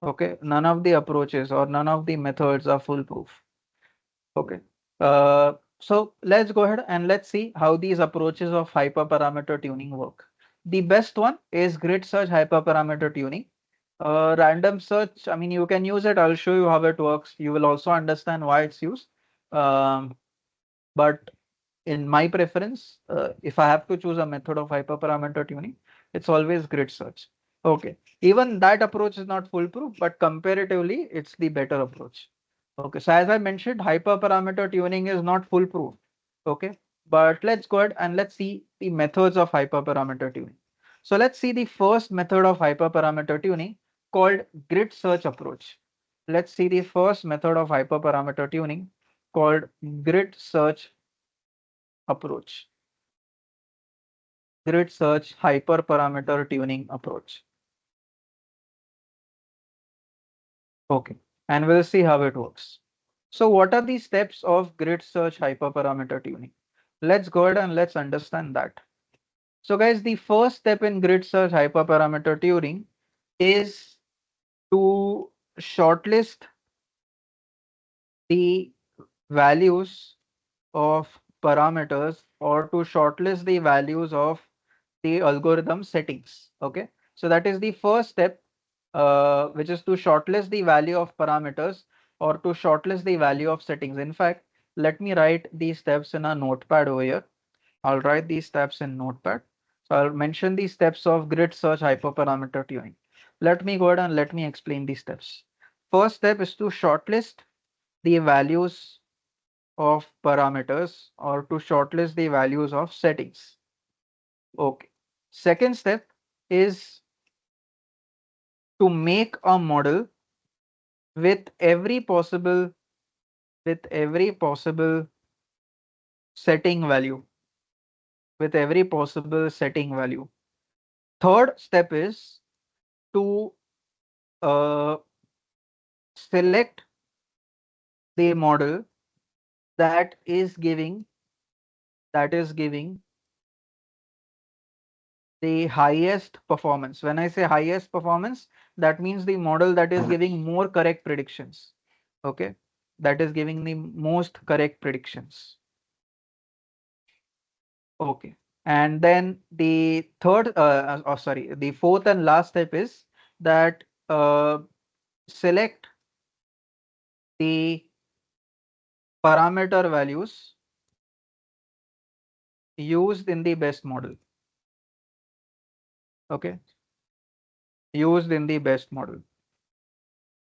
Okay. None of the approaches or none of the methods are foolproof. Okay. So let's go ahead and let's see how these approaches of hyperparameter tuning work. The best one is grid search hyperparameter tuning. Random search, I mean, you can use it. I'll show you how it works. You will also understand why it's used. Um, but in my preference, if I have to choose a method of hyperparameter tuning, it's always grid search. Okay, even that approach is not foolproof, but comparatively, it's the better approach. Okay, so as I mentioned, hyperparameter tuning is not foolproof. Okay, but let's go ahead and let's see the methods of hyperparameter tuning. So let's see the first method of hyperparameter tuning called grid search approach. Let's see the first method of hyperparameter tuning called grid search approach. Grid search hyperparameter tuning approach. Okay, and we'll see how it works. So what are the steps of grid search hyperparameter tuning? Let's go ahead and let's understand that. So guys, the first step in grid search hyperparameter tuning is to shortlist the values of parameters or to shortlist the values of the algorithm settings. Okay, so that is the first step, which is to shortlist the value of parameters or to shortlist the value of settings. In fact, let me write these steps in a notepad over here. I'll write these steps in notepad. So I'll mention these steps of grid search hyperparameter tuning. Let me go ahead and let me explain these steps. First step is to shortlist the values of parameters or to shortlist the values of settings. Okay. Second step is to make a model with every possible with every possible setting value with every possible setting value. Third step is to uh, select the model that is giving that is giving the highest performance. When I say highest performance, that means the model that is giving more correct predictions. Okay, that is giving the most correct predictions. Okay, and then the the fourth and last step is that select the parameter values used in the best model. Okay, used in the best model.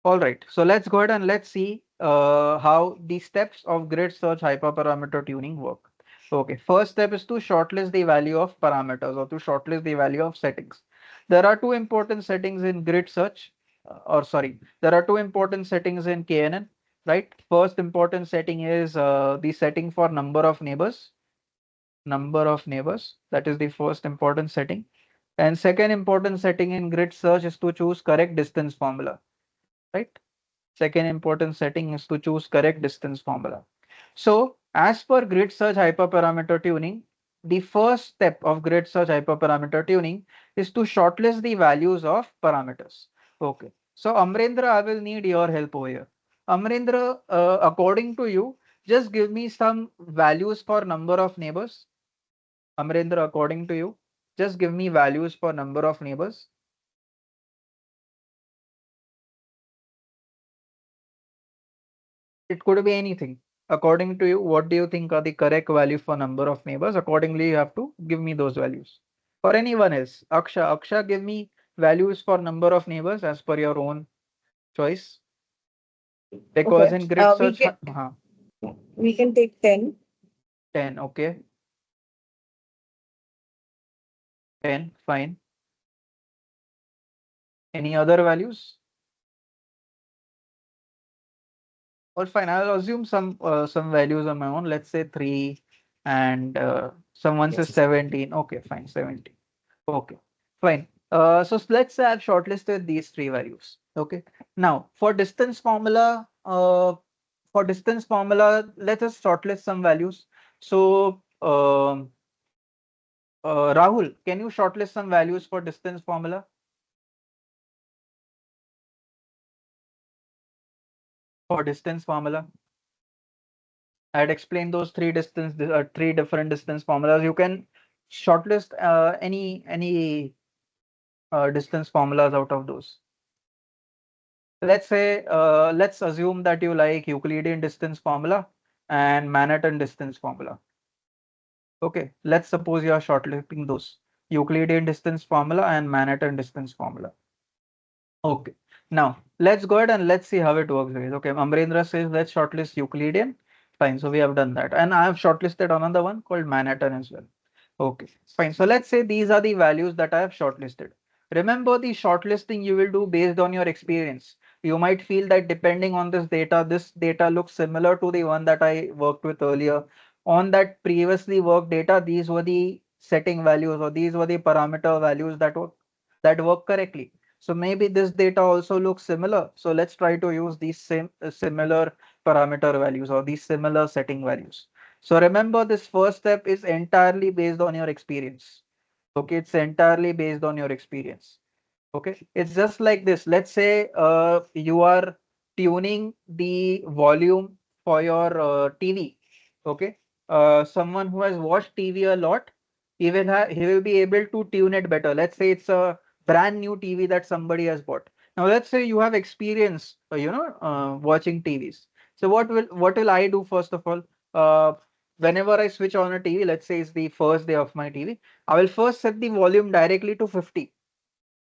All right, so let's go ahead and let's see how the steps of grid search hyperparameter tuning work. Okay, first step is to shortlist the value of parameters or to shortlist the value of settings. There are two important settings in grid search, or sorry, there are two important settings in KNN, right? First important setting is the setting for number of neighbors. number of neighbors. That is the first important setting. And second important setting in grid search is to choose correct distance formula, right? Second important setting is to choose correct distance formula. So as per grid search hyperparameter tuning, the first step of grid search hyperparameter tuning is to shortlist the values of parameters. Okay. So Amrendra, I will need your help over here. Amrendra, according to you, just give me some values for number of neighbors. Amrendra, according to you, just give me values for number of neighbors. It could be anything. According to you, what do you think are the correct value for number of neighbors? Accordingly, you have to give me those values. For anyone else, Aksha, give me values for number of neighbors as per your own choice. Because
Okay.
in grid search,
We can take 10.
10, okay, 10, fine. Any other values? Well, fine. I'll assume some values on my own. Let's say 3, and someone says 17. Okay, fine, 17. Okay, fine. Let's say I've shortlisted these three values. Okay. Now for distance formula, let us shortlist some values. So, Rahul, can you shortlist some values for distance formula? For distance formula, I had explained those three different distance formulas. You can shortlist any distance formulas out of those. Let's say, let's assume that you like Euclidean distance formula and Manhattan distance formula. Okay, let's suppose you are shortlisting those Euclidean distance formula and Manhattan distance formula. Okay, now let's go ahead and let's see how it works, guys. Okay, Amrendra says let's shortlist Euclidean. Fine, so we have done that, and I have shortlisted another one called Manhattan as well. Okay, fine. So let's say these are the values that I have shortlisted. Remember, the shortlisting you will do based on your experience. You might feel that depending on this data looks similar to the one that I worked with earlier. On that previously worked data, these were the setting values or these were the parameter values that work correctly. So maybe this data also looks similar. So let's try to use these similar parameter values or these similar setting values. So remember, this first step is entirely based on your experience. Okay, it's entirely based on your experience. Okay, it's just like this. Let's say you are tuning the volume for your TV. Okay, someone who has watched TV a lot, he will be able to tune it better. Let's say it's a brand new TV that somebody has bought. Now let's say you have experience, watching TVs. So what will I do first of all? Whenever I switch on a TV, let's say it's the first day of my TV, I will first set the volume directly to 50.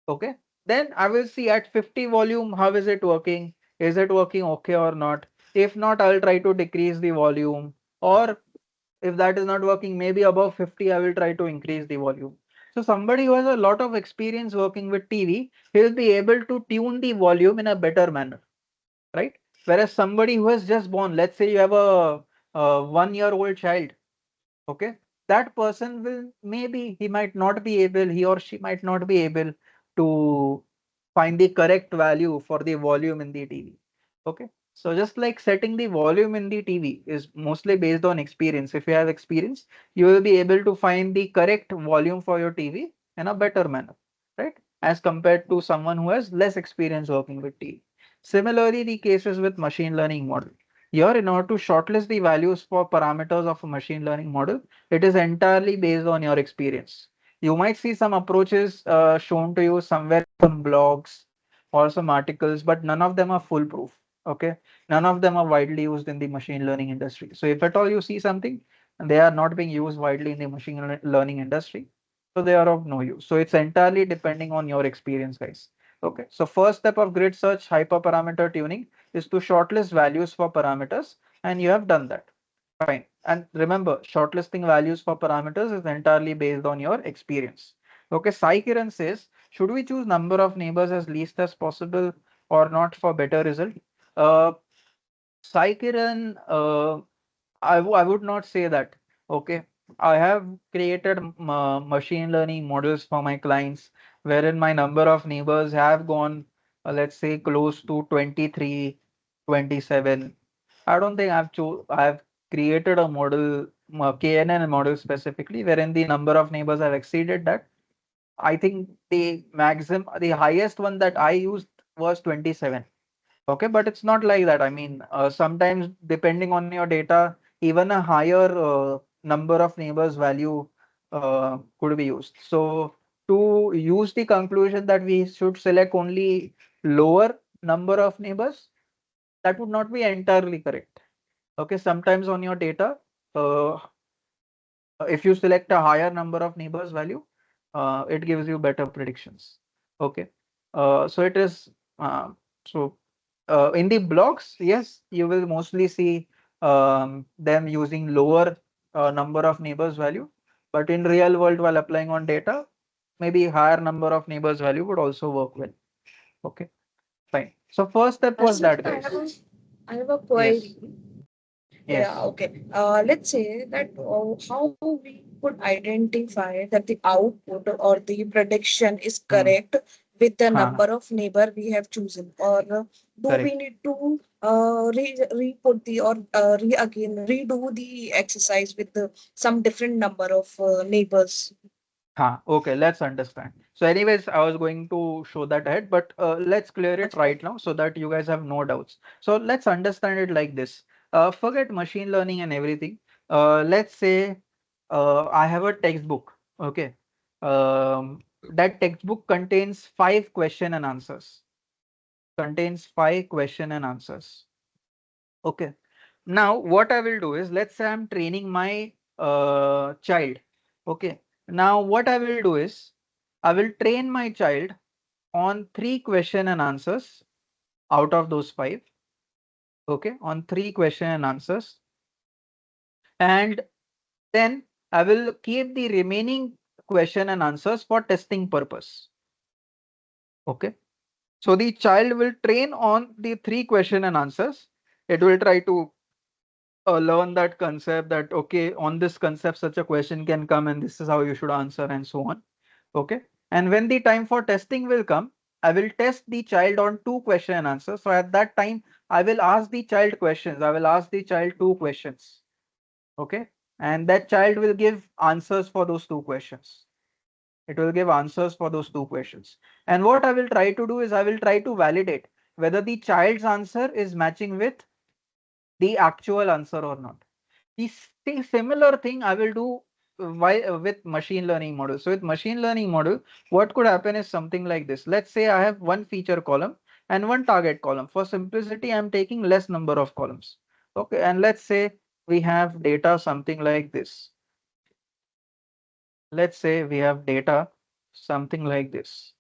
Okay, then I will see at 50 volume how is it working, is it working okay or not. If not, I'll try to decrease the volume, or if that is not working, maybe above 50 I will try to increase the volume. So somebody who has a lot of experience working with TV, he'll be able to tune the volume in a better manner, right? Whereas somebody who has just born, let's say you have a 1-year-old child. Okay, that person will, maybe he or she might not be able to find the correct value for the volume in the TV. Okay, so just like setting the volume in the TV is mostly based on experience. If you have experience, you will be able to find the correct volume for your TV in a better manner, right, as compared to someone who has less experience working with TV. Similarly, the cases with machine learning model. Here, in order to shortlist the values for parameters of a machine learning model, it is entirely based on your experience. You might see some approaches shown to you somewhere, some blogs or some articles, but none of them are foolproof. Okay, none of them are widely used in the machine learning industry. So if at all you see something and they are not being used widely in the machine learning industry, so they are of no use. So it's entirely depending on your experience, guys. Okay, so first step of grid search hyperparameter tuning is to shortlist values for parameters, and you have done that. Fine. And remember, shortlisting values for parameters is entirely based on your experience. Okay, Sai Kiran says, should we choose number of neighbors as least as possible or not for better result? Uh, Sai Kiran, I would not say that. Okay, I have created machine learning models for my clients, wherein my number of neighbors have gone, let's say, close to 23, 27. I don't think I've created a model, KNN model specifically, wherein the number of neighbors have exceeded that. I think the highest one that I used was 27. Okay, but it's not like that. I mean, sometimes depending on your data, even a higher number of neighbors value could be used. So to use the conclusion that we should select only lower number of neighbors, that would not be entirely correct. Okay, sometimes on your data, uh, if you select a higher number of neighbors value, it gives you better predictions. Okay, so it is so in the blogs, yes, you will mostly see them using lower number of neighbors value, but in real world while applying on data, maybe higher number of neighbors value would also work well. Okay, fine. So first step was
Sir,
that, guys.
I have a
Yes,
query. Yeah,
yes.
okay. Let's say that how we could identify that the output or the prediction is
Hmm.
correct with the
Huh,
number of neighbor we have chosen, or do we
correct.
need to re-put the or again redo the exercise with some different number of neighbors?
Okay, let's understand. So anyways, I was going to show that ahead, but let's clear it
Okay.
right now so that you guys have no doubts. So let's understand it like this. Forget machine learning and everything. Let's say I have a textbook. Okay. That textbook contains 5 question and answers. Contains 5 question and answers. Okay. Now, what I will do is, let's say I'm training my child. Okay. Now, what I will do is, I will train my child on 3 question and answers out of those 5. Okay. On 3 question and answers. And then I will keep the remaining question and answers for testing purpose. Okay. So the child will train on the 3 question and answers. It will try to learn that concept that okay, on this concept such a question can come and this is how you should answer and so on. Okay, and when the time for testing will come, I will test the child on 2 question and answers. So at that time I will ask the child questions. I will ask the child 2 questions. Okay, and that child will give answers for those 2 questions. It will give answers for those 2 questions, and what I will try to do is I will try to validate whether the child's answer is matching with the actual answer or not. The similar thing I will do with machine learning model. So with machine learning model, what could happen is something like this. Let's say I have one feature column and one target column. For simplicity, I'm taking less number of columns. Okay, and let's say we have data something like this. Let's say we have data something like this.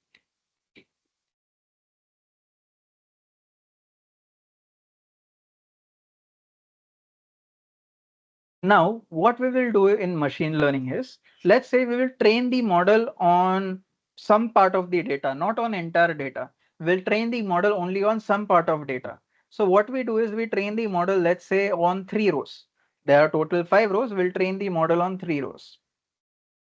Now, what we will do in machine learning is, let's say we will train the model on some part of the data, not on entire data. We'll train the model only on some part of data. So what we do is we train the model, let's say on 3 rows. There are total 5 rows. We'll train the model on 3 rows.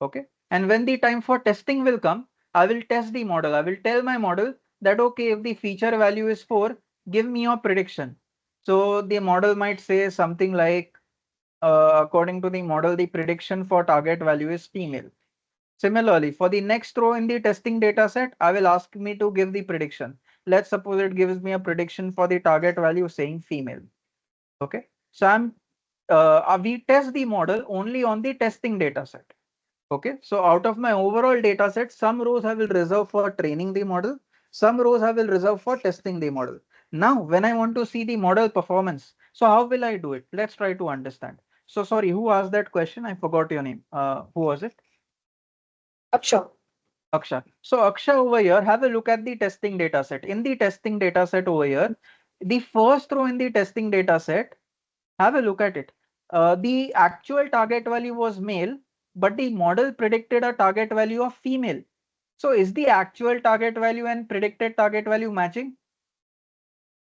Okay. And when the time for testing will come, I will test the model. I will tell my model that, okay, if the feature value is 4, give me your prediction. So the model might say something like, according to the model, the prediction for target value is female. Similarly, for the next row in the testing data set, I will ask me to give the prediction. Let's suppose it gives me a prediction for the target value saying female. Okay. So we test the model only on the testing data set. Okay. So out of my overall data set, some rows I will reserve for training the model. Some rows I will reserve for testing the model. Now, when I want to see the model performance, so how will I do it? Let's try to understand. So sorry, who asked that question? I forgot your name. Who was it?
Aksha.
Aksha. So Aksha over here, have a look at the testing data set. In the testing data set over here, the first row in the testing data set, have a look at it. The actual target value was male, but the model predicted a target value of female. So is the actual target value and predicted target value matching?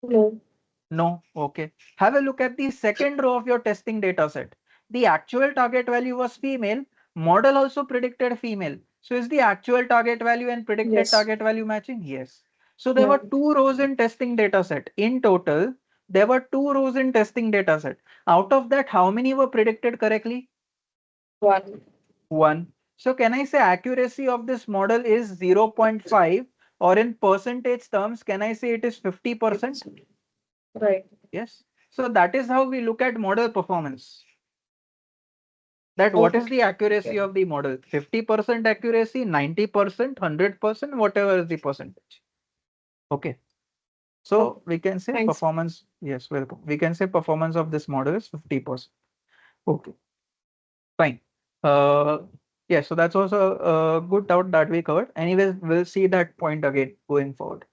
No.
No. Okay. Have a look at the second row of your testing data set. the actual target value was female, model also predicted female. So is the actual target value and predicted
Yes.
target value matching? Yes. So there were
Yeah.
2 rows in testing data set. In total, there were 2 rows in testing data set. Out of that, how many were predicted correctly?
1.
1. So can I say accuracy of this model is 0.5, or in percentage terms, can I say it is 50%?
Right.
Yes. So that is how we look at model performance. That what is
Okay.
the accuracy of the model? 50% accuracy, 90%, 100%, whatever is the percentage. Okay. So we can say
Thanks.
performance. Yes, welcome. We can say performance of this model is 50%. Okay. Fine. Uh, yeah, so that's also a good doubt that we covered. Anyways, we'll see that point again going forward.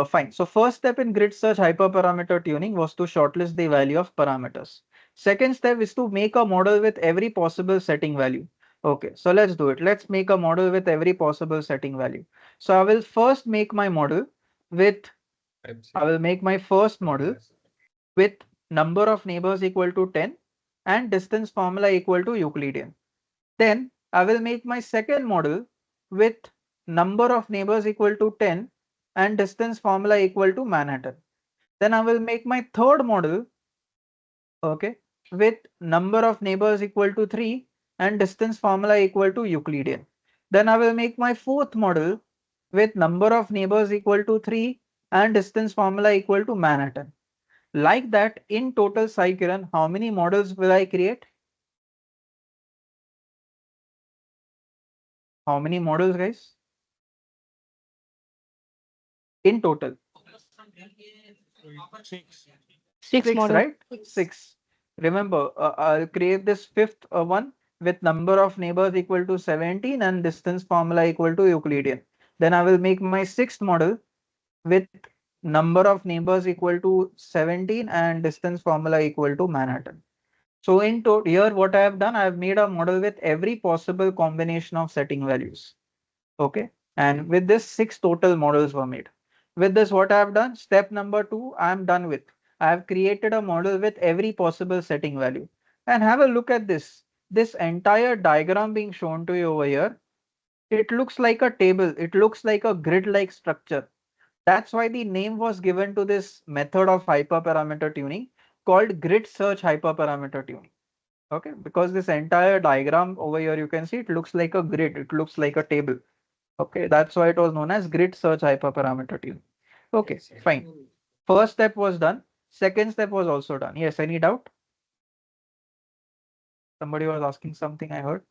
Fine. So first step in grid search hyperparameter tuning was to shortlist the value of parameters. Second step is to make a model with every possible setting value. Okay, so let's do it. Let's make a model with every possible setting value. So I will first make my model with, I will make my first model with number of neighbors equal to 10 and distance formula equal to Euclidean. Then I will make my second model with number of neighbors equal to 10 and distance formula equal to Manhattan. Then I will make my third model, okay, with number of neighbors equal to 3 and distance formula equal to Euclidean. Then I will make my fourth model with number of neighbors equal to 3 and distance formula equal to Manhattan. Like that, in total, Sai Kiran, how many models will I create? How many models, guys? In total?
6.
6, right? 6. Remember, I'll create this fifth one with number of neighbors equal to 17 and distance formula equal to Euclidean. Then I will make my sixth model with number of neighbors equal to 17 and distance formula equal to Manhattan. So in total, here what I have done, I have made a model with every possible combination of setting values. Okay, and with this 6 total models were made. With this, what I have done, step number 2, I am done with. I have created a model with every possible setting value. And have a look at this. This entire diagram being shown to you over here, it looks like a table. It looks like a grid-like structure. That's why the name was given to this method of hyperparameter tuning called grid search hyperparameter tuning. Okay, because this entire diagram over here, you can see it looks like a grid. It looks like a table. Okay, that's why it was known as grid search hyperparameter tuning. Okay, fine. First step was done. Second step was also done. Yes, any doubt? Somebody was asking something, I heard.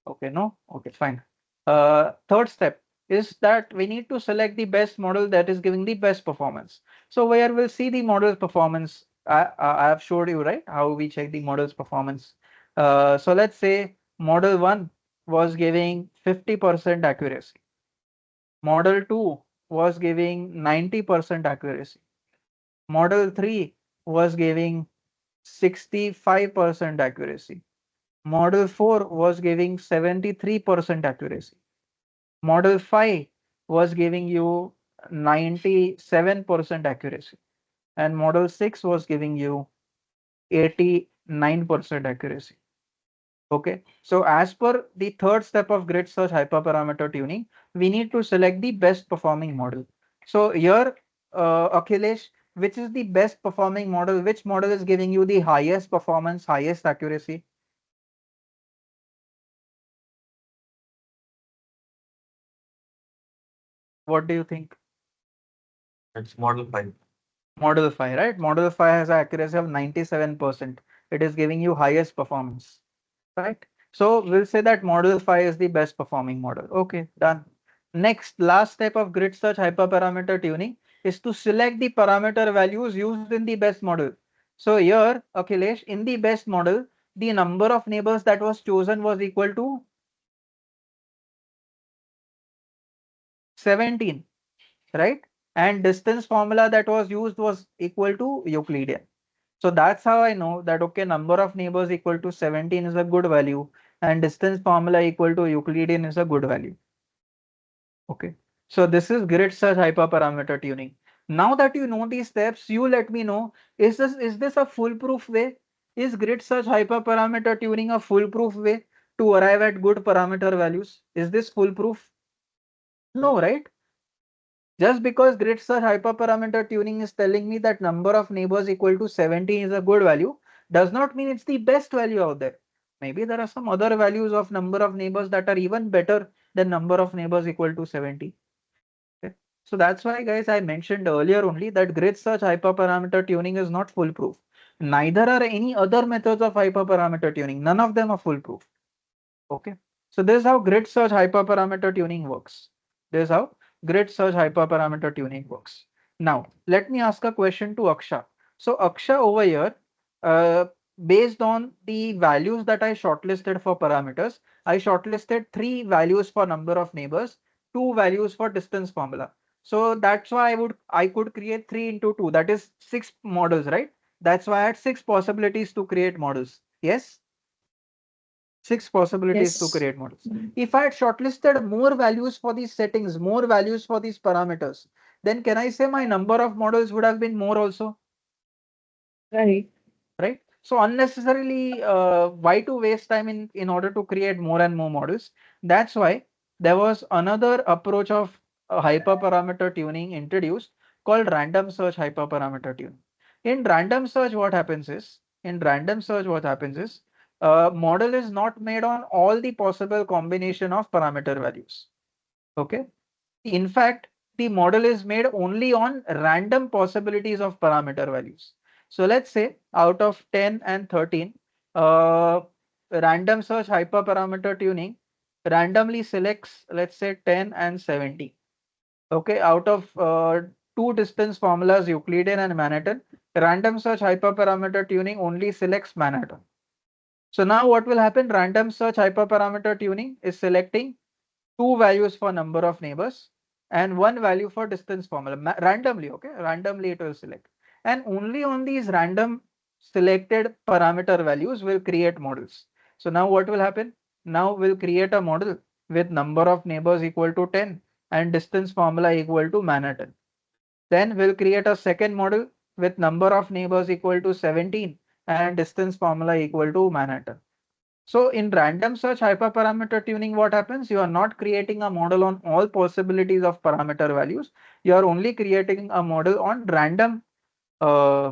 Okay, no? Okay, fine. Third step is that we need to select the best model that is giving the best performance. So where we'll see the model's performance. I have showed you, right, how we check the model's performance. So let's say model 1 was giving 50% accuracy. Model 2 was giving 90% accuracy. Model 3 was giving 65% accuracy. Model 4 was giving 73% accuracy. Model 5 was giving you 97% accuracy. And model 6 was giving you 89% accuracy. Okay, so as per the third step of grid search hyperparameter tuning, we need to select the best performing model. So here, Akhilesh, which is the best performing model? Which model is giving you the highest performance, highest accuracy? What do you think?
It's model 5.
Model 5, right? Model 5 has an accuracy of 97%. It is giving you highest performance, right? So we'll say that model 5 is the best performing model. Okay, done. Next, last step of grid search hyperparameter tuning is to select the parameter values used in the best model. So here, Akhilesh, in the best model, the number of neighbors that was chosen was equal to 17, right? And distance formula that was used was equal to Euclidean. So that's how I know that, okay, number of neighbors equal to 17 is a good value and distance formula equal to Euclidean is a good value. Okay, so this is grid search hyperparameter tuning. Now that you know these steps, you let me know, is this a foolproof way? Is grid search hyperparameter tuning a foolproof way to arrive at good parameter values? Is this foolproof? No, right? Just because grid search hyperparameter tuning is telling me that number of neighbors equal to 70 is a good value, does not mean it's the best value out there. Maybe there are some other values of number of neighbors that are even better than number of neighbors equal to 70. Okay. So that's why, guys, I mentioned earlier only that grid search hyperparameter tuning is not foolproof. Neither are any other methods of hyperparameter tuning. None of them are foolproof. Okay. So this is how grid search hyperparameter tuning works. This is how grid search hyperparameter tuning works. Now, let me ask a question to Aksha. So Aksha over here, uh, based on the values that I shortlisted for parameters, I shortlisted 3 values for number of neighbors, 2 values for distance formula. So that's why I could create 3 into 2, that is 6 models, right? That's why I had 6 possibilities to create models. Yes? 6 possibilities to
Yes.
create models. If I had shortlisted more values for these settings, more values for these parameters, then can I say my number of models would have been more also?
Right.
Right? So unnecessarily, why to waste time in order to create more and more models? That's why there was another approach of hyperparameter tuning introduced called random search hyperparameter tuning. In random search, what happens is, model is not made on all the possible combination of parameter values. Okay. In fact, the model is made only on random possibilities of parameter values. So let's say out of 10 and 13, uh, random search hyperparameter tuning randomly selects, let's say, 10 and 70. Okay, out of two distance formulas, Euclidean and Manhattan, random search hyperparameter tuning only selects Manhattan. So now what will happen? Random search hyperparameter tuning is selecting 2 values for number of neighbors and 1 value for distance formula randomly. Okay, randomly it will select, and only on these random selected parameter values will create models. So now what will happen? Now we'll create a model with number of neighbors equal to 10 and distance formula equal to Manhattan. Then we'll create a second model with number of neighbors equal to 17 and distance formula equal to Manhattan. So in random search hyperparameter tuning, what happens? You are not creating a model on all possibilities of parameter values. You are only creating a model on uh,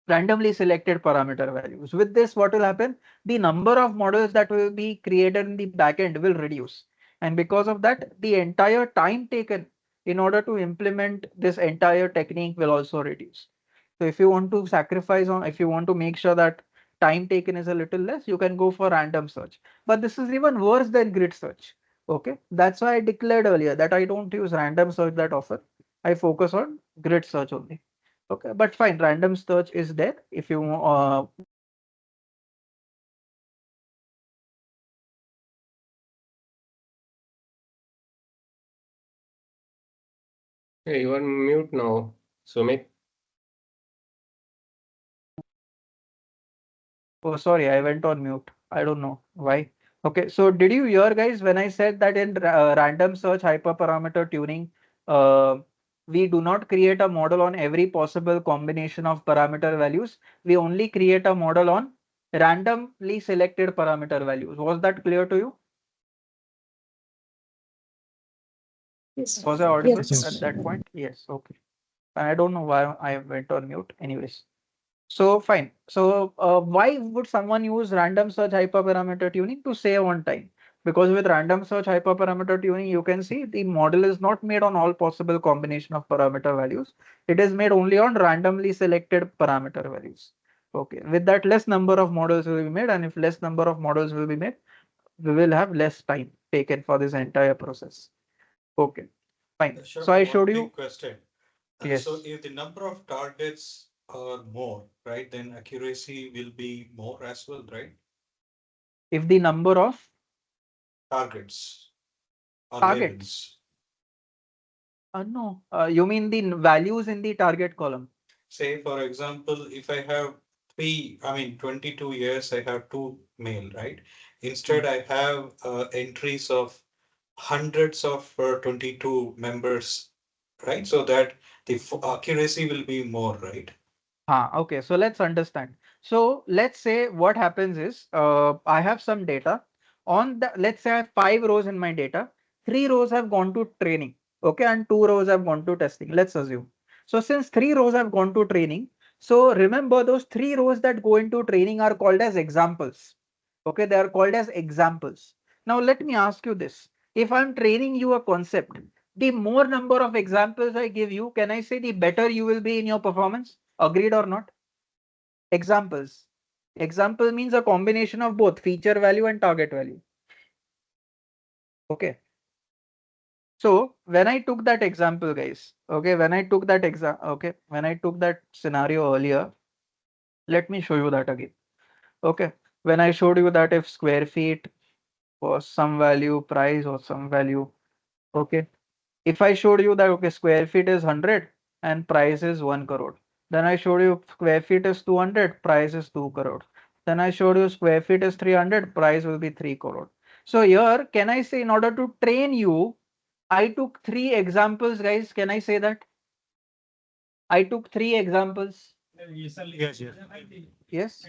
randomly selected parameter values. With this, what will happen? The number of models that will be created in the backend will reduce. And because of that, the entire time taken in order to implement this entire technique will also reduce. So if you want to sacrifice on, if you want to make sure that time taken is a little less, you can go for random search. But this is even worse than grid search. Okay, that's why I declared earlier that I don't use random search that often. I focus on grid search only. Okay, but fine, random search is there. If you
Hey, you are mute now, Sumit.
oh sorry, I went on mute. I don't know why. Okay, so did you hear, guys, when I said that in random search hyperparameter tuning, uh, we do not create a model on every possible combination of parameter values. We only create a model on randomly selected parameter values. Was that clear to you?
Yes.
Was I audible
Yes.
at that point? Yes. Okay. I don't know why I went on mute. Anyways. So fine. So why would someone use random search hyperparameter tuning to save on time? Because with random search hyperparameter tuning, you can see the model is not made on all possible combination of parameter values. It is made only on randomly selected parameter values. Okay. With that, less number of models will be made, and if less number of models will be made, we will have less time taken for this entire process. Okay. Fine.
Sure,
So I
one
showed
quick
you.
question. So
Yes.
if the number of targets are more, right, then accuracy will be more as well, right?
If the number of
Targets or
targets.
labels.
No, you mean the values in the target column?
Say, for example, if I have 22 years, I have two male, right? Instead, I have entries of hundreds of 22 members, right? So that the accuracy will be more, right?
Okay, so let's understand. So let's say what happens is I have some data on the, let's say I have 5 rows in my data, 3 rows have gone to training, okay, and 2 rows have gone to testing. Let's assume. So since 3 rows have gone to training, so remember those 3 rows that go into training are called as examples. Okay, they are called as examples. Now let me ask you this. If I'm training you a concept, the more number of examples I give you, can I say the better you will be in your performance? Agreed or not? Examples. Example means a combination of both feature value and target value. Okay. So when I took that example, guys, okay, when I took that when I took that scenario earlier, let me show you that again. Okay. When I showed you that if square feet was some value, price or some value, okay. If I showed you that, okay, square feet is 100 and price is 1 crore. Then I showed you square feet is 200, price is 2 crore. Then I showed you square feet is 300, price will be 3 crore. So here, can I say in order to train you, I took 3 examples, guys. Can I say that? I took 3 examples.
Yes, yes.
Yes.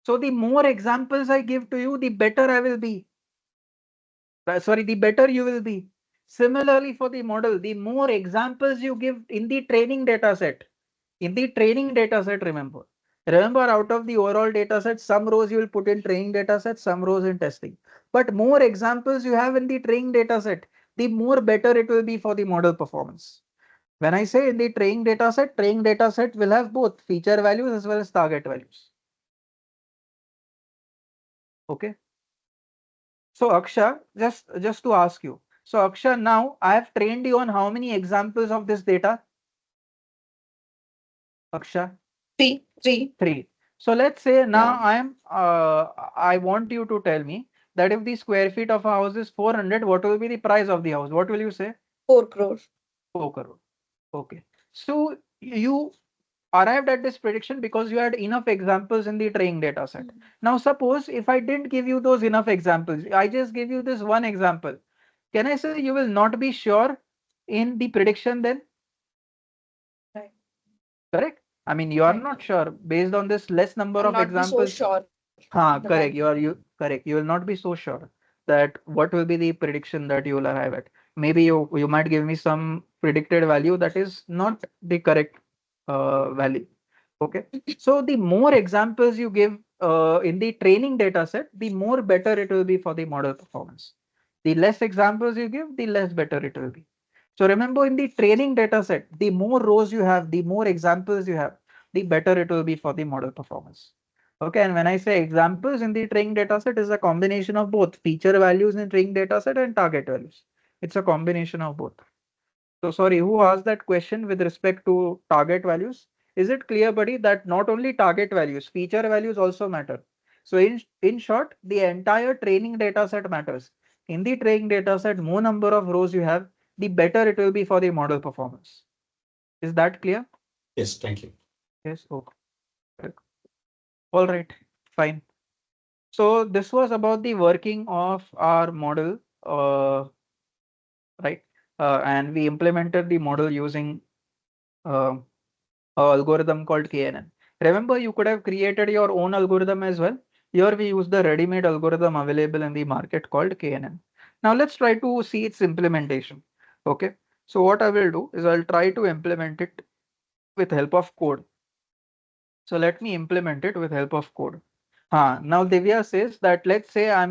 So the more examples I give to you, the better I will be. Sorry, the better you will be. Similarly, for the model, the more examples you give in the training data set, remember out of the overall data set, some rows you will put in training data set, some rows in testing. But more examples you have in the training data set, the more better it will be for the model performance. When I say in the training data set will have both feature values as well as target values. Okay. So Aksha, just to ask you. So Aksha, now I have trained you on how many examples of this data? Aksha,
Three.
three. So let's say now
Yeah.
I want you to tell me that if the square feet of a house is 400, what will be the price of the house? What will you say?
4 crore.
4 crore. Okay. So you arrived at this prediction because you had enough examples in the training data set. Now suppose if I didn't give you those enough examples, I just give you this one example. Can I say you will not be sure in the prediction then?
Right.
Correct? I mean, you are
Right.
not sure based on this less number
I'll
of
not be so
examples.
sure
Ha,
the
correct.
value.
Correct. You will not be so sure that what will be the prediction that you will arrive at. Maybe you might give me some predicted value that is not the correct value. Okay. So the more examples you give in the training data set, the more better it will be for the model performance. The less examples you give, the less better it will be. So remember in the training data set, the more rows you have, the more examples you have, the better it will be for the model performance. Okay, and when I say examples in the training dataset is a combination of both feature values in training dataset and target values. It's a combination of both. So sorry, who asked that question with respect to target values? Is it clear, buddy, that not only target values, feature values also matter? So in short, the entire training dataset matters. In the training dataset, more number of rows you have, the better it will be for the model performance. Is that clear?
Yes, thank you.
Yes. Okay. All right. Fine. So this was about the working of our model, right? And we implemented the model using uh, a algorithm called KNN. Remember, you could have created your own algorithm as well. Here we use the ready-made algorithm available in the market called KNN. Now let's try to see its implementation. Okay. So what I will do is I'll try to implement it with help of code. So let me implement it with help of code. Now Divya says that let's say I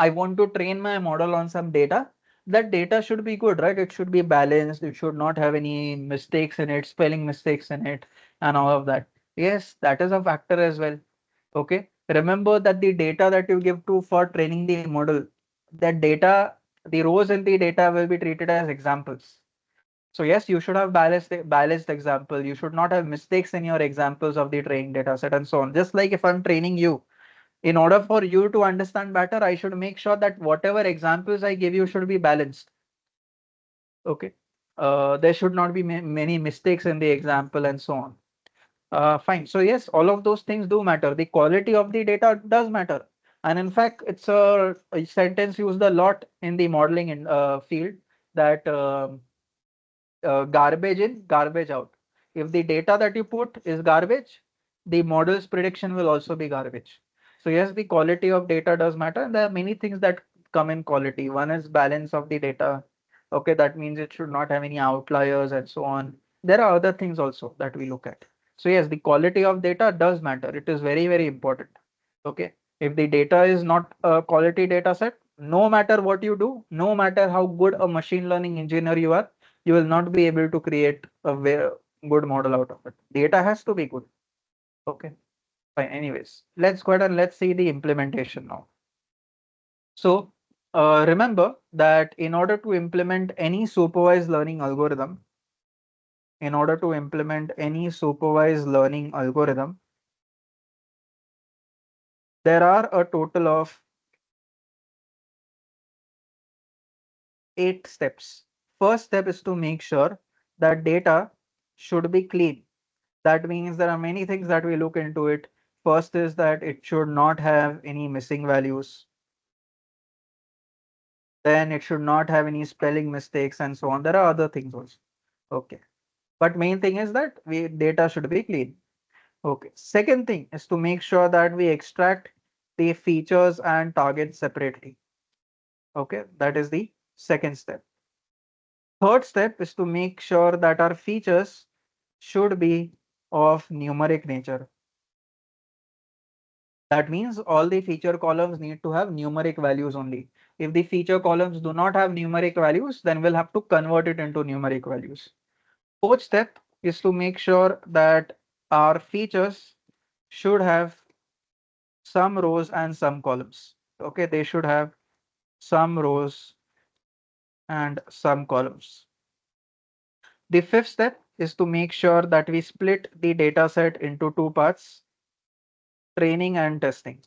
want to train my model on some data. That data should be good, right? It should be balanced. It should not have any mistakes in it, spelling mistakes in it, and all of that. Yes, that is a factor as well. Okay. Remember that the data that you give to for training the model, that data, the rows in the data will be treated as examples. So yes, you should have balanced example. You should not have mistakes in your examples of the training data set and so on. Just like if I'm training you, in order for you to understand better, I should make sure that whatever examples I give you should be balanced. Okay. There should not be many mistakes in the example and so on. Fine. So yes, all of those things do matter. The quality of the data does matter. And in fact, it's a sentence used a lot in the modeling field that garbage in, garbage out. If the data that you put is garbage, the model's prediction will also be garbage. So yes, the quality of data does matter. And there are many things that come in quality. One is balance of the data. Okay, that means it should not have any outliers and so on. There are other things also that we look at. So yes, the quality of data does matter. It is very, very important. Okay. If the data is not a quality data set, no matter what you do, no matter how good a machine learning engineer you are, you will not be able to create a very good model out of it. Data has to be good. Okay. Fine. Anyways, let's go ahead and let's see the implementation now. So remember that in order to implement any supervised learning algorithm, there are a total of 8 steps. First step is to make sure that data should be clean. That means there are many things that we look into it. First is that it should not have any missing values. Then it should not have any spelling mistakes and so on. There are other things also. Okay. But main thing is that data should be clean. Okay. Second thing is to make sure that we extract the features and targets separately. Okay. That is the second step. Third step is to make sure that our features should be of numeric nature. That means all the feature columns need to have numeric values only. If the feature columns do not have numeric values, then we'll have to convert it into numeric values. Fourth step is to make sure that our features should have some rows and some columns. Okay, they should have some rows and some columns. The fifth step is to make sure that we split the data set into two parts, training and testing.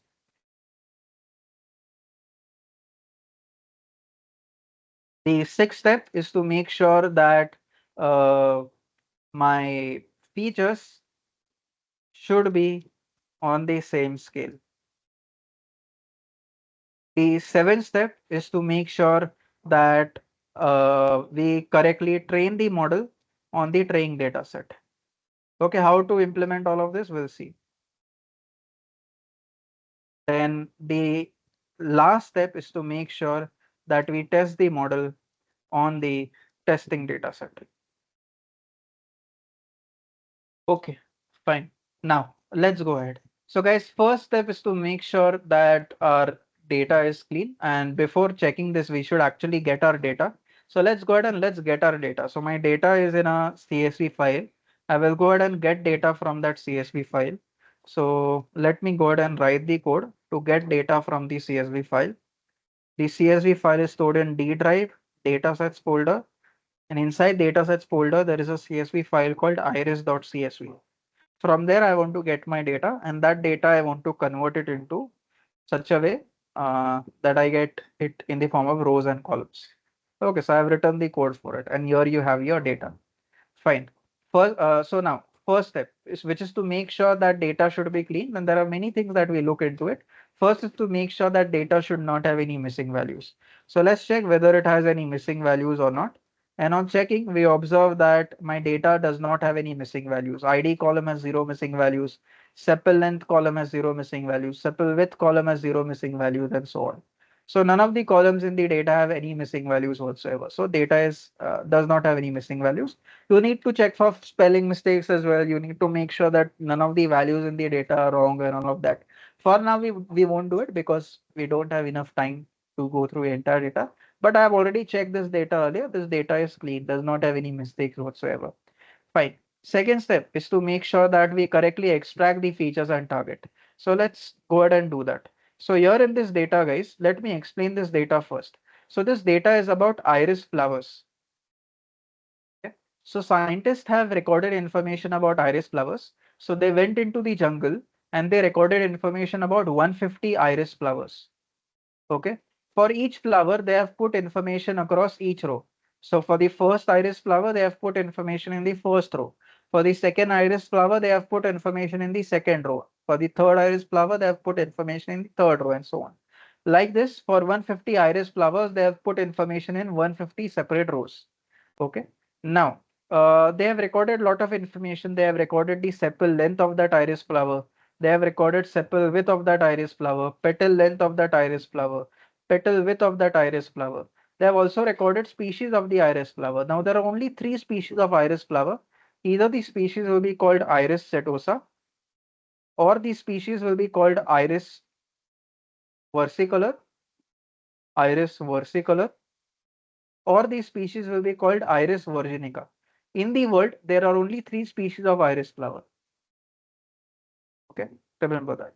The sixth step is to make sure that my features should be on the same scale. The seventh step is to make sure that we correctly train the model on the training data set. Okay, how to implement all of this, we'll see. Then the last step is to make sure that we test the model on the testing data set. Okay, fine. Now let's go ahead. So guys, first step is to make sure that our data is clean. And before checking this, we should actually get our data. So let's go ahead and let's get our data. So my data is in a CSV file. I will go ahead and get data from that CSV file. So let me go ahead and write the code to get data from the CSV file. The CSV file is stored in D drive, datasets folder. And inside datasets folder, there is a CSV file called iris.csv. From there, I want to get my data, and that data I want to convert it into such a way that I get it in the form of rows and columns. Okay, so I've written the code for it, and here you have your data. Fine. First, so now first step is which is to make sure that data should be clean. And there are many things that we look into it. First is to make sure that data should not have any missing values. So let's check whether it has any missing values or not. And on checking, we observe that my data does not have any missing values. ID column has zero missing values. Sepal length column has zero missing values. Sepal width column has zero missing values, and so on. So none of the columns in the data have any missing values whatsoever. So data is does not have any missing values. You need to check for spelling mistakes as well. You need to make sure that none of the values in the data are wrong and all of that. For now, we won't do it because we don't have enough time to go through the entire data. But I have already checked this data earlier. This data is clean, does not have any mistakes whatsoever. Fine. Second step is to make sure that we correctly extract the features and target. So let's go ahead and do that. So here in this data, guys, let me explain this data first. So this data is about iris flowers. So scientists have recorded information about iris flowers. So they went into the jungle and they recorded information about 150 iris flowers. Okay. For each flower, they have put information across each row. So for the first iris flower, they have put information in the first row. For the second iris flower, they have put information in the second row. For the third iris flower, they have put information in the third row and so on. Like this, for 150 iris flowers, they have put information in 150 separate rows. Okay. Now, They have recorded a lot of information. They have recorded the sepal length of that iris flower. They have recorded sepal width of that iris flower, petal length of that iris flower, petal width of that iris flower. They have also recorded species of the iris flower. Now there are only three species of iris flower. Either the species will be called Iris setosa, or the species will be called versicolor, Iris versicolor, or the species will be called Iris virginica. In the world, there are only three species of iris flower. Okay, remember that.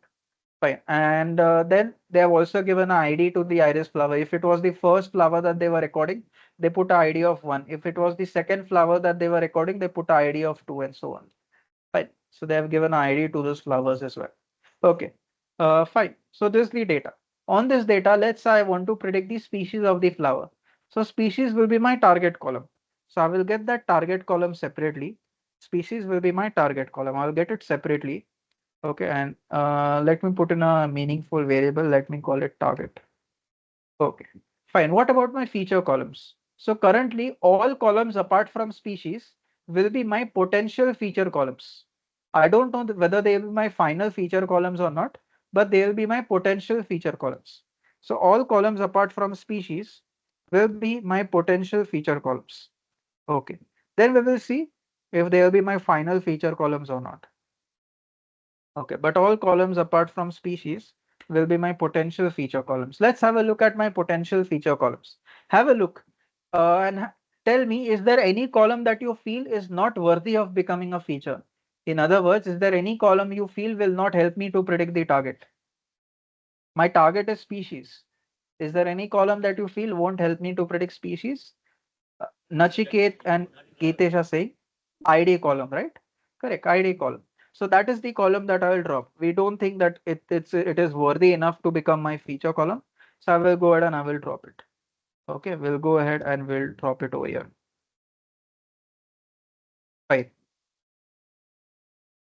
Fine. And then they have also given an ID to the iris flower. If it was the first flower that they were recording, they put an ID of 1. If it was the second flower that they were recording, they put an ID of 2 and so on. Fine. So they have given an ID to those flowers as well. Okay. Fine. So this is the data. On this data, let's say I want to predict the species of the flower. So species will be my target column. So I will get that target column separately. Species will be my target column. I'll get it separately. Okay, and let me put in a meaningful variable. Let me call it target. Okay, fine. What about my feature columns? So currently all columns apart from species will be my potential feature columns. I don't know whether they will be my final feature columns or not, but they will be my potential feature columns. So all columns apart from species will be my potential feature columns. Okay, then we will see if they will be my final feature columns or not. Okay, but all columns apart from species will be my potential feature columns. Let's have a look at my potential feature columns. Have a look and tell me, is there any column that you feel is not worthy of becoming a feature? In other words, is there any column you feel will not help me to predict the target? My target is species. Is there any column that you feel won't help me to predict species? Nachiket and Geetesh are saying ID column, right? Correct, ID column. So that is the column that I will drop. We don't think that it is worthy enough to become my feature column. So I will go ahead and I will drop it. Okay, we'll go ahead and we'll drop it over here. Fine.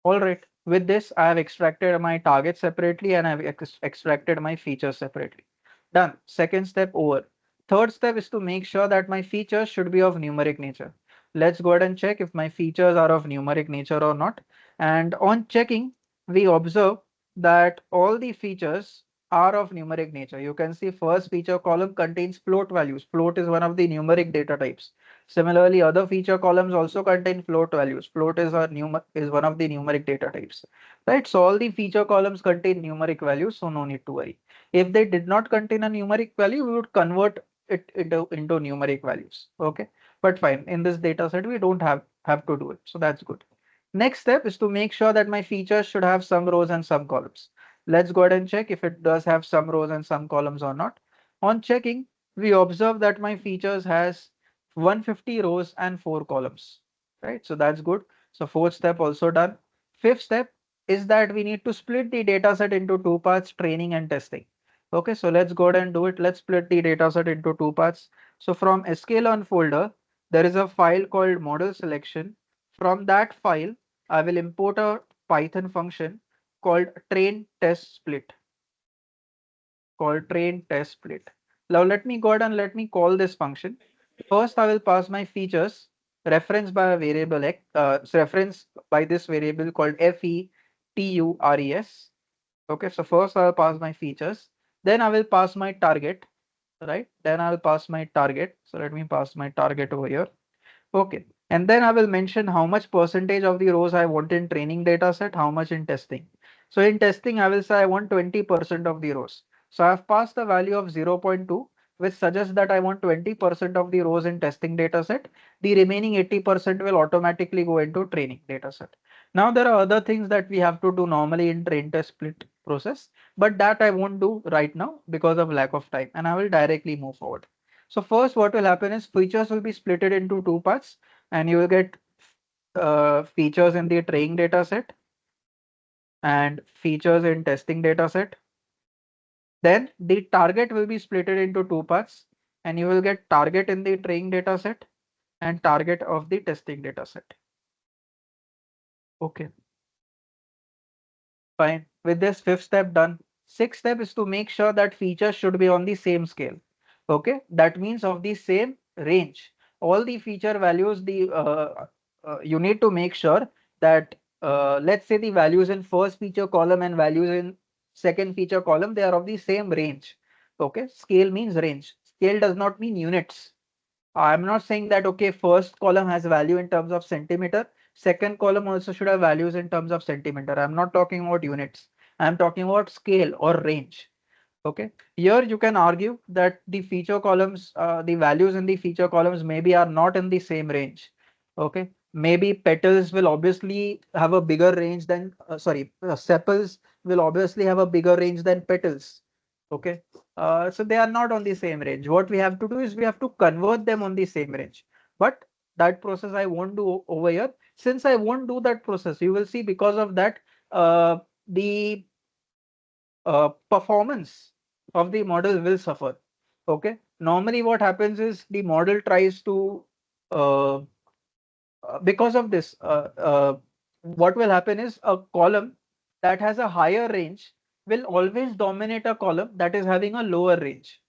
All right. With this, I have extracted my target separately and I've extracted my features separately. Done. Second step over. Third step is to make sure that my features should be of numeric nature. Let's go ahead and check if my features are of numeric nature or not. And on checking, we observe that all the features are of numeric nature. You can see first feature column contains float values. Float is one of the numeric data types. Similarly, other feature columns also contain float values. Float is one of the numeric data types, right? So all the feature columns contain numeric values, so no need to worry. If they did not contain a numeric value, we would convert it into numeric values. Okay, but fine. In this data set, we don't have to do it, so that's good. Next step is to make sure that my features should have some rows and some columns. Let's go ahead and check if it does have some rows and some columns or not. On checking, we observe that my features has 150 rows and 4 columns, right? So that's good. So fourth step also done. Fifth step is that we need to split the data set into two parts, training and testing. Okay, so let's go ahead and do it. Let's split the data set into two parts. So from sklearn folder, there is a file called model selection. From that file, I will import a Python function called train test split. Now let me go ahead and let me call this function. First, I will pass my features referenced by a variable x, referenced by this variable called features. Okay, so first I'll pass my features, then I will pass my target, right? Then I'll pass my target. So let me pass my target over here. Okay, and then I will mention how much percentage of the rows I want in training data set, how much in testing. So in testing, I will say I want 20% of the rows. So I have passed the value of 0.2, which suggests that I want 20% of the rows in testing data set. The remaining 80% will automatically go into training data set. Now there are other things that we have to do normally in train test split process, but that I won't do right now because of lack of time, and I will directly move forward. So first what will happen is features will be splitted into two parts and you will get features in the training data set and features in testing data set. Then the target will be splitted into two parts and you will get target in the training data set and target of the testing data set. Okay, fine. With this fifth step done, sixth step is to make sure that features should be on the same scale. Okay, that means of the same range. all the feature values, you need to make sure that let's say the values in first feature column and values in second feature column, they are of the same range. Okay, scale means range. Scale does not mean units. I'm not saying that, okay, first column has value in terms of centimeter, second column also should have values in terms of centimeter. I'm not talking about units. I'm talking about scale or range. Okay, here you can argue that the feature columns, the values in the feature columns maybe are not in the same range. Okay, maybe petals will obviously have a bigger range than, sepals will obviously have a bigger range than petals. Okay, so they are not on the same range. What we have to do is we have to convert them on the same range. But that process I won't do over here. Since I won't do that process, you will see because of that, the performance of the model will suffer. Okay, normally what happens is the model tries to uh, because of this, what will happen is a column that has a higher range will always dominate a column that is having a lower range.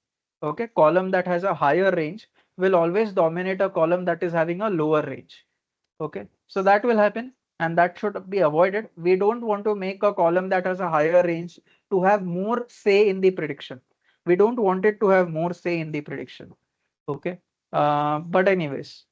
Okay, column that has a higher range will always dominate a column that is having a lower range. Okay, so that will happen and that should be avoided. We don't want to make a column that has a higher range to have more say in the prediction. We don't want it to have more say in the prediction. Okay, but anyways,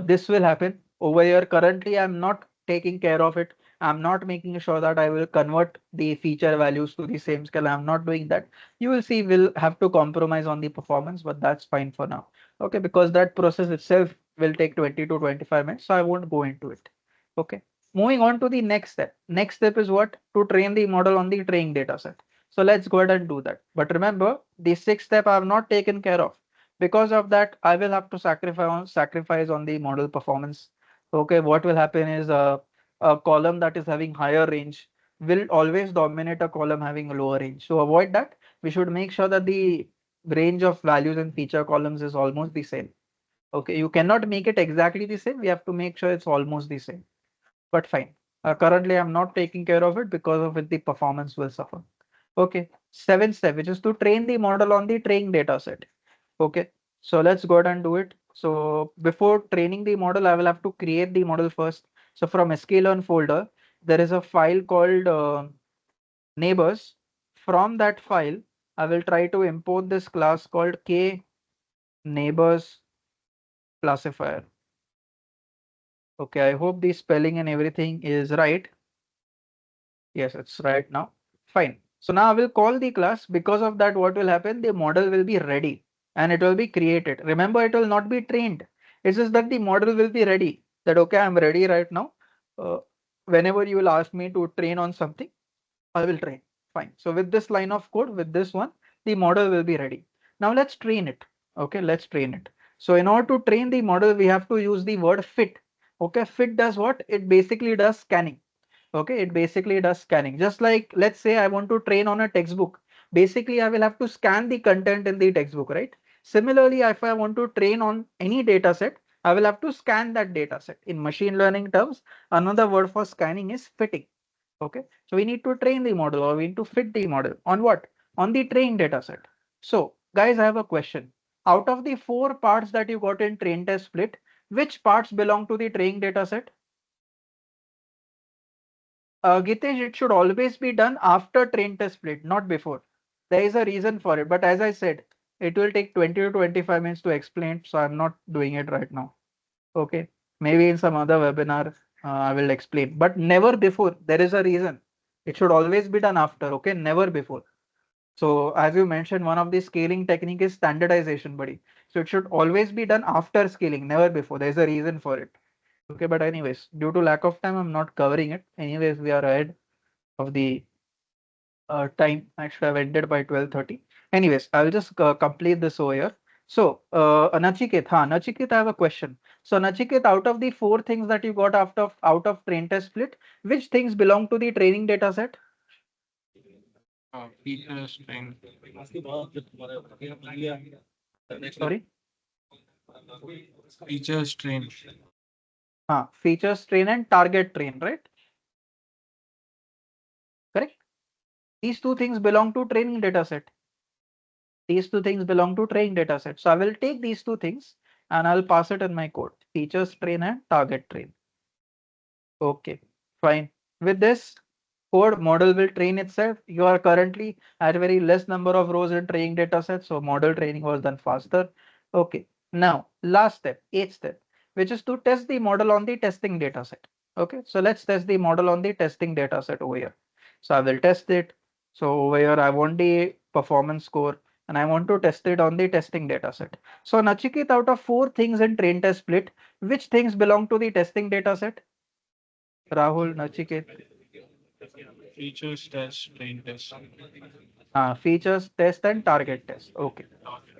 this will happen over here. Currently, I'm not taking care of it. I'm not making sure that I will convert the feature values to the same scale. I'm not doing that. You will see we'll have to compromise on the performance, but that's fine for now. Okay, because that process itself will take 20 to 25 minutes, so I won't go into it. Okay, moving on to the next step. Next step is what? To train the model on the training data set. So let's go ahead and do that. But remember, the sixth step I have not taken care of. Because of that, I will have to sacrifice on the model performance. Okay, what will happen is a column that is having higher range will always dominate a column having a lower range. So avoid that. We should make sure that the range of values in feature columns is almost the same. Okay, you cannot make it exactly the same. We have to make sure it's almost the same. But fine. Currently, I'm not taking care of it because of it the performance will suffer. Okay, seventh step, which is to train the model on the training data set. Okay, so let's go ahead and do it. So before training the model, I will have to create the model first. So from sklearn folder, there is a file called neighbors. From that file, I will try to import this class called k neighbors classifier. Okay, I hope the spelling and everything is right. Yes, it's right now. Fine. So now I will call the class. Because of that, what will happen? The model will be ready and it will be created. Remember, it will not be trained. It's just that the model will be ready. That okay, I'm ready right now. Uh, Whenever you will ask me to train on something, I will train. Fine. So with this line of code, with this one, the model will be ready. Now let's train it. Okay, let's train it. So in order to train the model, we have to use the word fit. Okay, fit does what? It basically does scanning. Okay, it basically does scanning. Just like, let's say I want to train on a textbook. Basically, I will have to scan the content in the textbook, right? Similarly, if I want to train on any data set, I will have to scan that data set. In machine learning terms, another word for scanning is fitting. Okay, so we need to train the model or we need to fit the model on what? On the trained data set. So guys, I have a question. Out of the four parts that you got in train test split, which parts belong to the training data set? Gitesh, it should always be done after train test split, not before. There is a reason for it, but as I said, it will take 20 to 25 minutes to explain, so I'm not doing it right now. Okay, maybe in some other webinar, I will explain, but never before. There is a reason. It should always be done after, okay, never before. So as you mentioned, one of the scaling technique is standardization, buddy. So it should always be done after scaling, never before. There's a reason for it. Okay, but anyways, due to lack of time, I'm not covering it. Anyways, we are ahead of the time. I should have ended by 12:30. Anyways, I'll just complete this over here. So, Nachiket, I have a question. So, Nachiket, out of the four things that you got out of train test split, which things belong to the training data set?
Features train.
Sorry,
Features train.
features train and target train, right? Correct. These two things belong to training data set. These two things belong to training data set. So I will take these two things and I'll pass it in my code. Features train and target train. Okay, fine. With this code, model will train itself. You are currently at very less number of rows in training data set, so model training was done faster. Okay, now last step, eighth step, which is to test the model on the testing data set. Okay, so let's test the model on the testing data set over here. So I will test it. So over here, I want the performance score and I want to test it on the testing data set. So Nachiket, out of 4 things in train test split, which things belong to the testing data set? Rahul, Nachiket.
Features test, train test.
Features test and target test. Okay,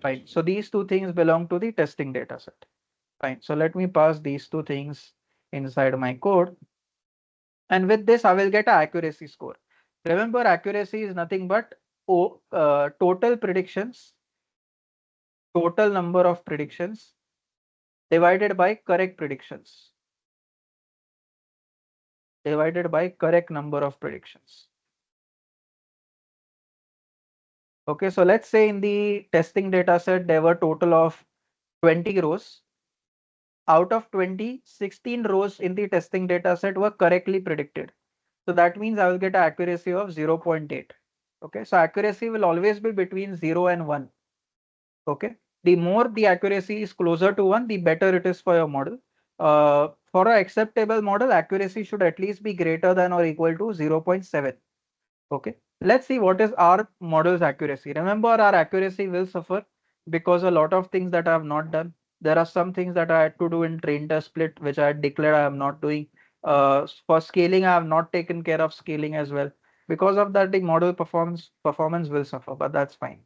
fine. So these 2 things belong to the testing data set. Fine. So let me pass these 2 things inside my code. And with this, I will get an accuracy score. Remember, accuracy is nothing but total number of predictions divided by correct predictions, divided by correct number of predictions. Okay, so let's say in the testing data set, there were total of 20 rows. Out of 20, 16 rows in the testing data set were correctly predicted. So that means I will get an accuracy of 0.8. Okay, so accuracy will always be between 0 and 1. Okay, the more the accuracy is closer to 1, the better it is for your model. For an acceptable model, accuracy should at least be greater than or equal to 0.7. Okay, let's see what is our model's accuracy. Remember, our accuracy will suffer because a lot of things that I have not done. There are some things that I had to do in train test split, which I had declared I am not doing. For scaling, I have not taken care of scaling as well. Because of that, the model performance will suffer, but that's fine.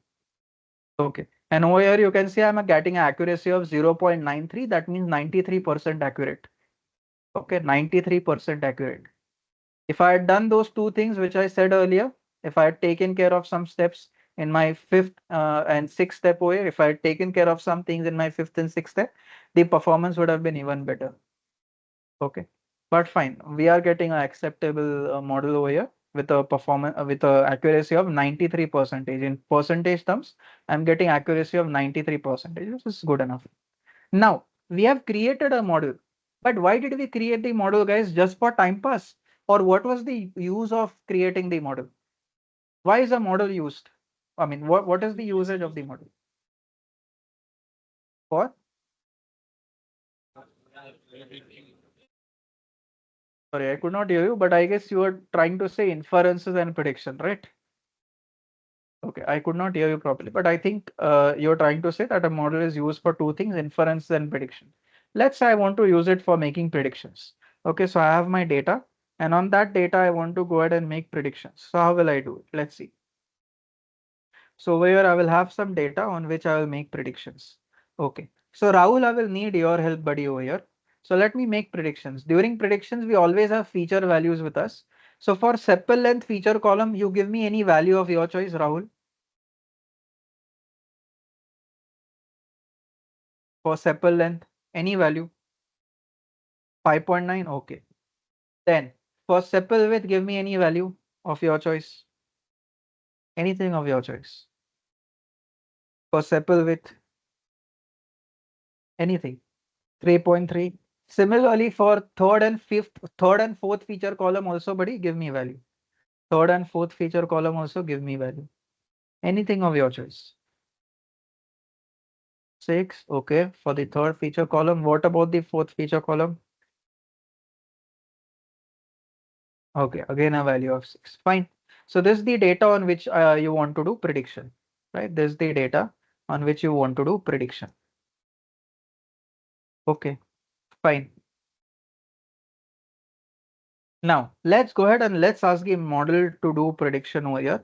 Okay, and over here you can see I'm getting an accuracy of 0.93. That means 93% accurate. Okay, 93% accurate. If I had done those 2 things which I said earlier, if I had taken care of some steps in my fifth and sixth step away, if I had taken care of some things in my fifth and sixth step, the performance would have been even better. Okay, but fine, we are getting an acceptable model over here with a performance with a accuracy of 93%. In percentage terms, I'm getting accuracy of 93%, which is good enough. Now we have created a model, but why did we create the model, guys? Just for time pass? Or what was the use of creating the model? Why is a model used? I mean, what is the usage of the model? For? Sorry, I could not hear you, but I guess you were trying to say inferences and prediction, right? Okay, I could not hear you properly, but I think you're trying to say that a model is used for 2 things, inference and prediction. Let's say I want to use it for making predictions. Okay, so I have my data, and on that data, I want to go ahead and make predictions. So how will I do it? Let's see. So over here, I will have some data on which I will make predictions. Okay, so Rahul, I will need your help, buddy, over here. So let me make predictions. During predictions, we always have feature values with us. So for sepal length feature column, you give me any value of your choice, Rahul. For sepal length, any value. 5.9, okay. Then for sepal width, give me any value of your choice. Anything of your choice. For sepal width, anything. 3.3. Similarly, for third and fourth feature column also, buddy, give me value. Third and fourth feature column also give me value. Anything of your choice. 6, okay. For the third feature column, what about the fourth feature column? Okay, again a value of 6. Fine. So this is the data on which you want to do prediction, right? This is the data on which you want to do prediction. Okay, fine. Now let's go ahead and let's ask the model to do prediction over here.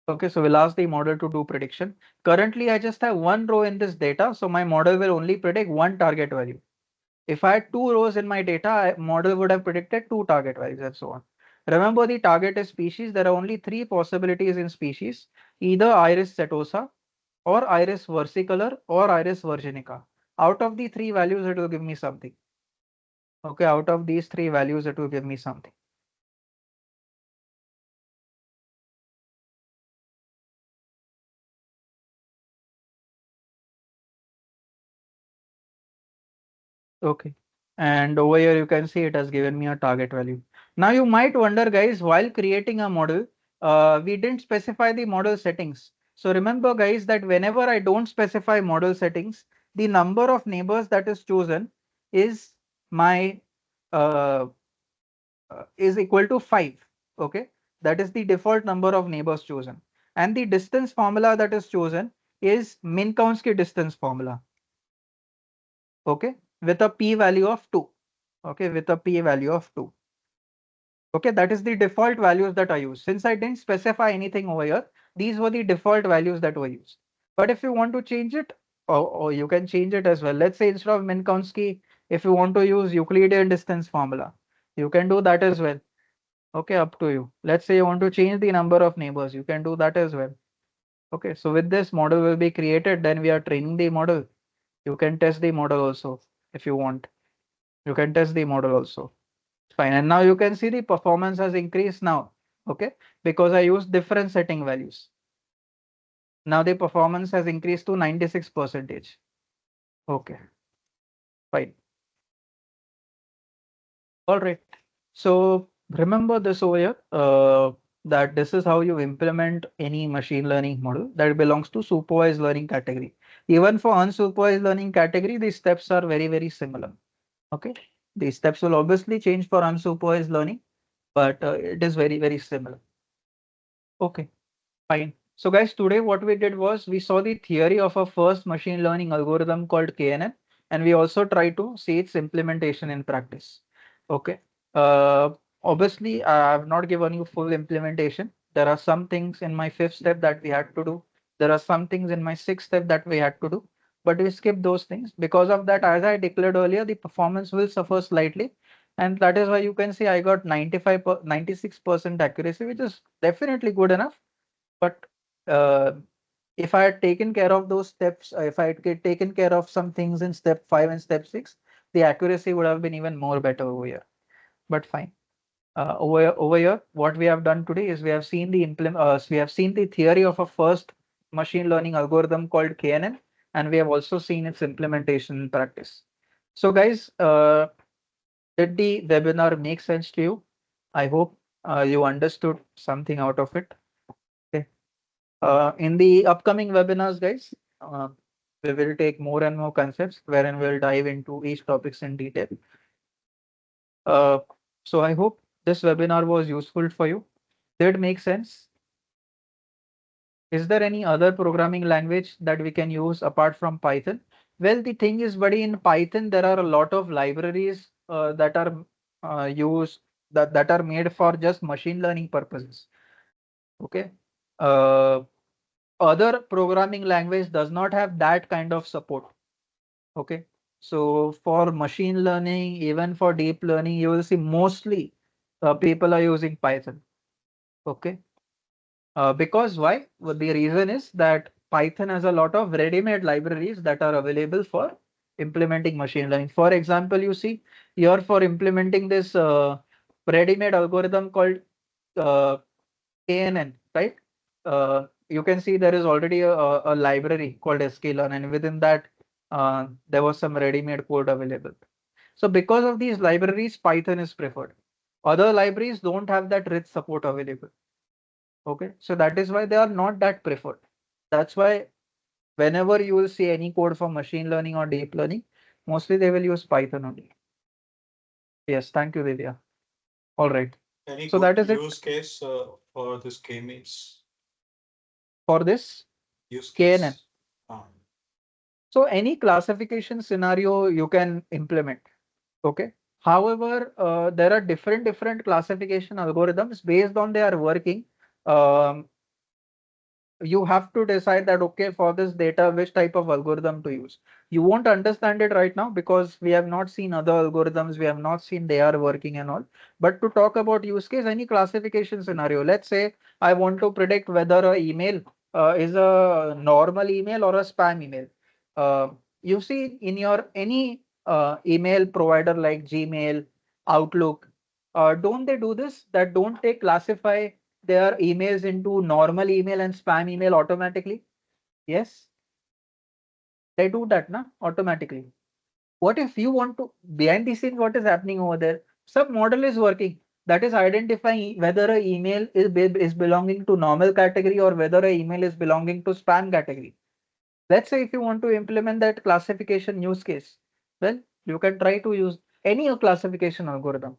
Okay, so we'll ask the model to do prediction. Currently, I just have 1 row in this data, so my model will only predict 1 target value. If I had 2 rows in my data, model would have predicted 2 target values and so on. Remember, the target is species. There are only 3 possibilities in species, either Iris setosa or Iris versicolor or Iris virginica. Out of the 3 values, it will give me something. Okay, out of these 3 values, it will give me something. Okay. And over here, you can see it has given me a target value. Now you might wonder, guys, while creating a model, we didn't specify the model settings. So remember, guys, that whenever I don't specify model settings, the number of neighbors that is chosen is my uh, is equal to 5. Okay, that is the default number of neighbors chosen. And the distance formula that is chosen is Minkowski distance formula. Okay, with a p-value of 2. Okay, with a p-value of 2. Okay, that is the default values that I use. Since I didn't specify anything over here, these were the default values that were used. But if you want to change it, or you can change it as well. Let's say instead of Minkowski, if you want to use Euclidean distance formula, you can do that as well. Okay, up to you. Let's say you want to change the number of neighbors, you can do that as well. Okay, so with this model will be created, then we are training the model. You can test the model also if you want. You can test the model also. Fine. And now you can see the performance has increased now. Okay, because I used different setting values. Now the performance has increased to 96%. Okay, fine. All right. So remember this over here, that this is how you implement any machine learning model that belongs to supervised learning category. Even for unsupervised learning category, these steps are very, very similar. Okay, these steps will obviously change for unsupervised learning, but it is very, very similar. Okay, fine. So guys, today what we did was we saw the theory of a first machine learning algorithm called KNN, and we also tried to see its implementation in practice. Okay. Uh, Obviously, I have not given you full implementation. There are some things in my fifth step that we had to do. There are some things in my sixth step that we had to do, but we skipped those things. Because of that, as I declared earlier, the performance will suffer slightly. And that is why you can see I got 96% accuracy, which is definitely good enough. But uh, if I had taken care of those steps, if I had taken care of some things in step 5 and step 6, the accuracy would have been even more better over here. But fine. Over here, what we have done today is we have seen we have seen the theory of a first machine learning algorithm called KNN, and we have also seen its implementation in practice. So, guys, did the webinar make sense to you? I hope you understood something out of it. Okay. In the upcoming webinars, guys, we will take more and more concepts wherein we'll dive into each topics in detail. Uh, so I hope this webinar was useful for you. Did it make sense? Is there any other programming language that we can use apart from Python? Well, the thing is, buddy, in Python, there are a lot of libraries that are used that are made for just machine learning purposes. Okay. Uh, Other programming language does not have that kind of support. Okay. So for machine learning, even for deep learning, you will see mostly people are using Python. Okay. Because why? Well, the reason is that Python has a lot of ready-made libraries that are available for implementing machine learning. For example, you see here for implementing this ready-made algorithm called uh, KNN, right? You can see there is already a library called sklearn, and within that, there was some ready-made code available. So because of these libraries, Python is preferred. Other libraries don't have that rich support available. Okay, so that is why they are not that preferred. That's why whenever you will see any code for machine learning or deep learning, mostly they will use Python only. Yes, thank you, Divya. All right.
Any
So
good
that is it
use case for this K-means
for this
use
KNN.
case? Ah,
So any classification scenario you can implement. Okay. However, there are different classification algorithms based on their working. Um, you have to decide that, okay, for this data, which type of algorithm to use. You won't understand it right now because we have not seen other algorithms, we have not seen they are working and all. But to talk about use case, any classification scenario, let's say I want to predict whether a email is a normal email or a spam email. uh, you see in your any email provider like Gmail, Outlook, don't they do this, that don't they classify their emails into normal email and spam email automatically? Yes, they do that, na, automatically. What if you want to behind the scenes, what is happening over there? Some model is working that is identifying whether a email is belonging to normal category or whether a email is belonging to spam category. Let's say if you want to implement that classification use case, well, you can try to use any classification algorithm.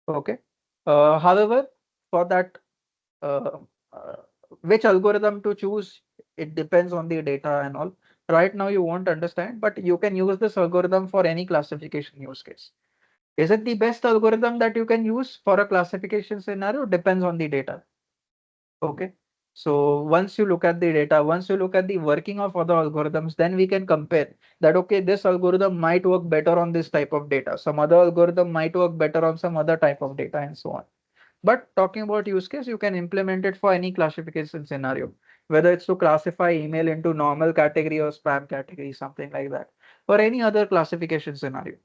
Okay. However, for that, uh, uh, which algorithm to choose, it depends on the data and all. Right now, you won't understand, but you can use this algorithm for any classification use case. Is it the best algorithm that you can use for a classification scenario? Depends on the data. Okay. So once you look at the data, once you look at the working of other algorithms, then we can compare that, okay, this algorithm might work better on this type of data. Some other algorithm might work better on some other type of data and so on. But talking about use case, you can implement it for any classification scenario, whether it's to classify email into normal category or spam category, something like that, or any other classification scenario.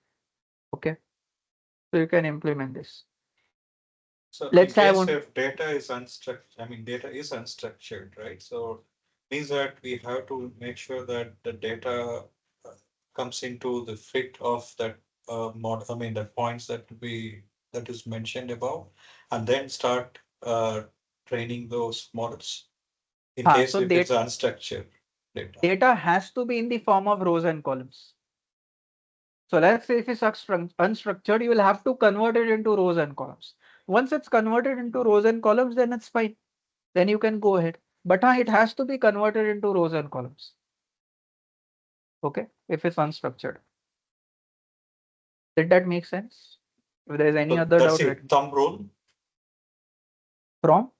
Okay. So you can implement this.
So in
Let's say I
case
want.
if data is unstructured, I mean, data is unstructured, right? So means that we have to make sure that the data uh, comes into the fit of that mod, I mean, the points that is mentioned above, and then start training those models in case
So
if it's unstructured data.
data has to be in the form of rows and columns. So let's say if it's unstructured, you will have to convert it into rows and columns. Once it's converted into rows and columns, then it's fine. Then you can go ahead. But it has to be converted into rows and columns. Okay, if it's unstructured. Did that make sense? If there's any
So
other
that's
doubt,
a thumb rule.
from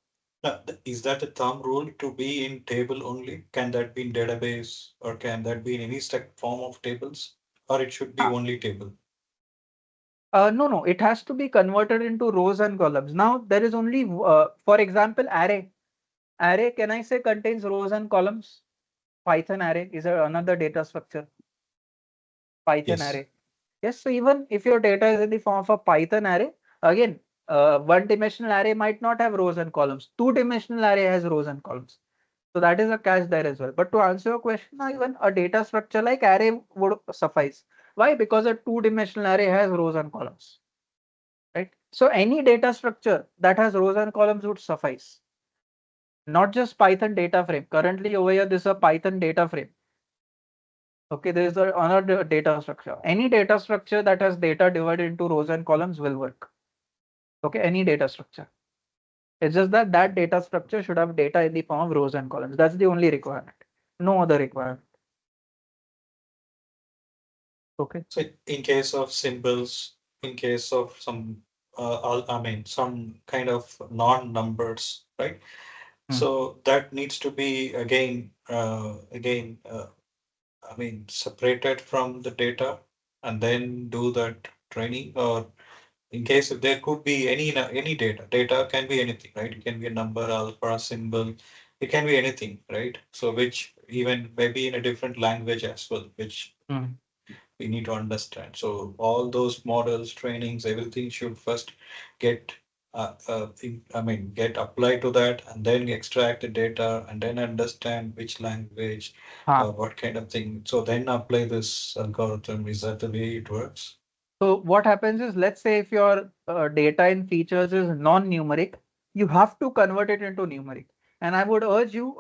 Is that a thumb rule to be in table only? Can that be in database or can that be in any form of tables? Or it should be
ah,
only table?
no, it has to be converted into rows and columns. Now there is only, for example, array. Array, can I say contains rows and columns? Python array is another data structure. Python
Yes.
array. Yes, so even if your data is in the form of a Python array, again, one-dimensional array might not have rows and columns. Two-dimensional array has rows and columns. So that is a catch there as well. But to answer your question, now even a data structure like array would suffice. Why? Because a two-dimensional array has rows and columns. Right? So any data structure that has rows and columns would suffice. Not just Python data frame. Currently over here, this is a Python data frame. Okay, there is another data structure. Any data structure that has data divided into rows and columns will work. Okay, any data structure. It's just that that data structure should have data in the form of rows and columns. That's the only requirement. No other requirement. Okay.
So in case of symbols, in case of some, I mean, some kind of non-numbers, right?
Hmm.
So that needs to be I mean, separated from the data and then do that training. Or in case if there could be any data, data can be anything, right? It can be a number, alpha, symbol, it can be anything, right? So which even maybe in a different language as well, which
Hmm.
we need to understand. So all those models, trainings, everything should first get I mean, get applied to that and then extract the data and then understand which language,
Huh.
what kind of thing. So then apply this algorithm. Is that the way it works?
So what happens is, let's say if your data in features is non-numeric, you have to convert it into numeric. And I would urge you,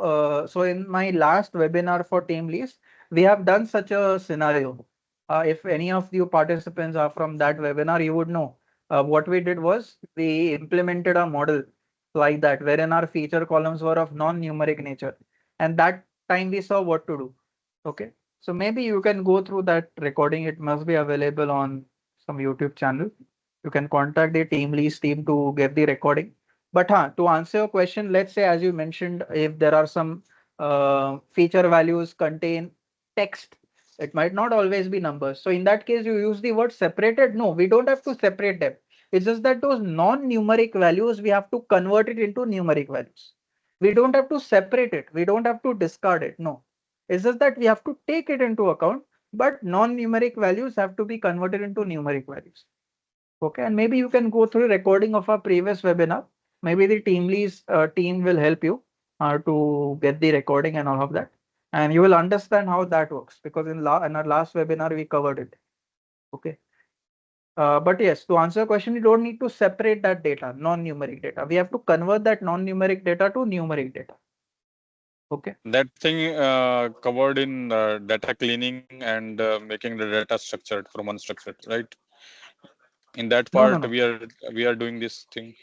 so in my last webinar for TeamLease, we have done such a scenario. If any of you participants are from that webinar, you would know. What we did was we implemented a model like that, wherein our feature columns were of non-numeric nature. And that time we saw what to do. Okay. So maybe you can go through that recording. It must be available on some YouTube channel. You can contact the team lease team to get the recording. But to answer your question, let's say as you mentioned, if there are some feature values contain text, it might not always be numbers. So in that case, you use the word separated. No, we don't have to separate them. It's just that those non-numeric values, we have to convert it into numeric values. We don't have to separate it. We don't have to discard it. No, it's just that we have to take it into account, but non-numeric values have to be converted into numeric values. Okay, and maybe you can go through a recording of our previous webinar. Maybe the TeamLease team will help you to get the recording and all of that, and you will understand how that works because in our last webinar we covered it. Okay. But yes, to answer your question, you don't need to separate that data, non-numeric data. We have to convert that non-numeric data to numeric data. Okay.
That thing covered in data cleaning and making the data structured from unstructured, right? In that
No, no,
part,
no.
we are doing this thing.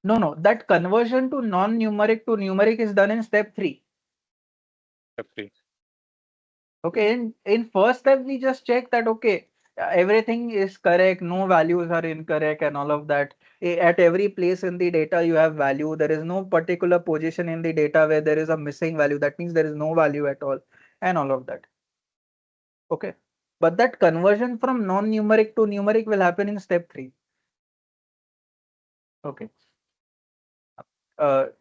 No, no. That conversion to non-numeric to numeric is done in step 3.
Free.
Okay. In first step, we just check that, okay, everything is correct, no values are incorrect and all of that. At every place in the data, you have value. There is no particular position in the data where there is a missing value. That means there is no value at all and all of that. Okay. But that conversion from non-numeric to numeric will happen in step 3. Okay.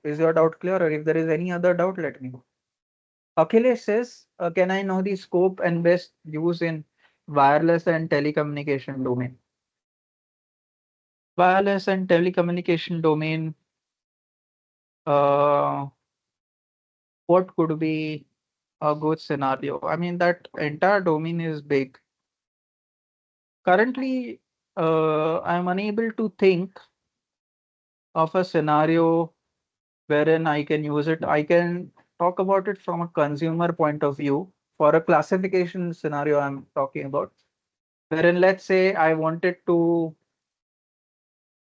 Is your doubt clear, or if there is any other doubt, let me know. Achilles says, can I know the scope and best use in wireless and telecommunication domain? Wireless and telecommunication domain, uh, what could be a good scenario? I mean, that entire domain is big. Currently, I'm unable to think of a scenario wherein I can use it. I can talk about it from a consumer point of view for a classification scenario I'm talking about, wherein let's say I wanted to,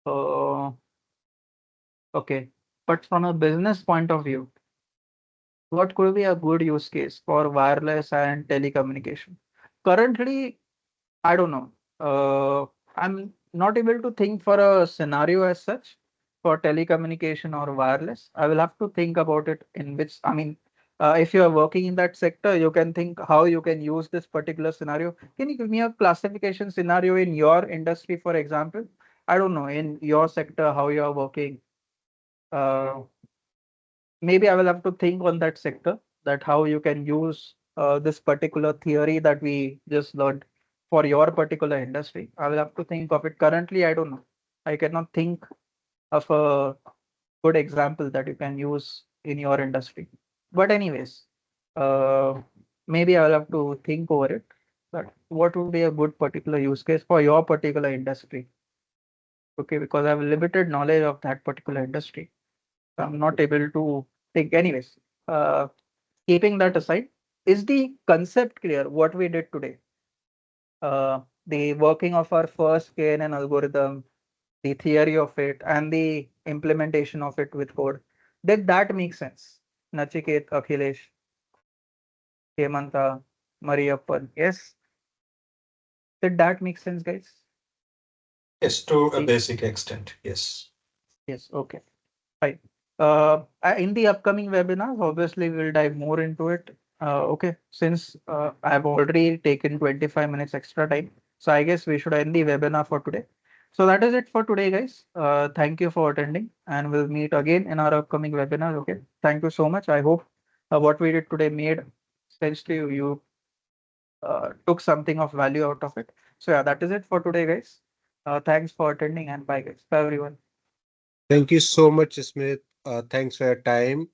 uh, okay, but from a business point of view, what could be a good use case for wireless and telecommunication? Currently, I don't know. I'm not able to think for a scenario as such for telecommunication or wireless. I will have to think about it in which, I mean, if you are working in that sector, you can think how you can use this particular scenario. Can you give me a classification scenario in your industry, for example? I don't know, in your sector, how you are working. Uh, Maybe I will have to think on that sector, that how you can use this particular theory that we just learned for your particular industry. I will have to think of it. Currently, I don't know. I cannot think of a good example that you can use in your industry. But anyways, uh, maybe I will have to think over it. That what would be a good particular use case for your particular industry? Okay, because I have limited knowledge of that particular industry. I'm not able to think. Anyways, uh, keeping that aside, is the concept clear what we did today? The working of our first KNN algorithm, the theory of it, and the implementation of it with code. Did that make sense? Nachiket, Akhilesh, Hemanta, Mariappan. Yes. Did that make sense, guys?
Yes, to a
The-
basic extent. Yes.
Yes. Okay. Fine. In the upcoming webinars, obviously we'll dive more into it. Okay, since I've already taken 25 minutes extra time, so I guess we should end the webinar for today. So that is it for today, guys. Thank you for attending, and we'll meet again in our upcoming webinar. Okay, thank you so much. I hope what we did today made sense to you. You took something of value out of it. So yeah, that is it for today, guys. Thanks for attending, and bye, guys. Bye, everyone.
Thank you so much, Smith. Thanks for your time.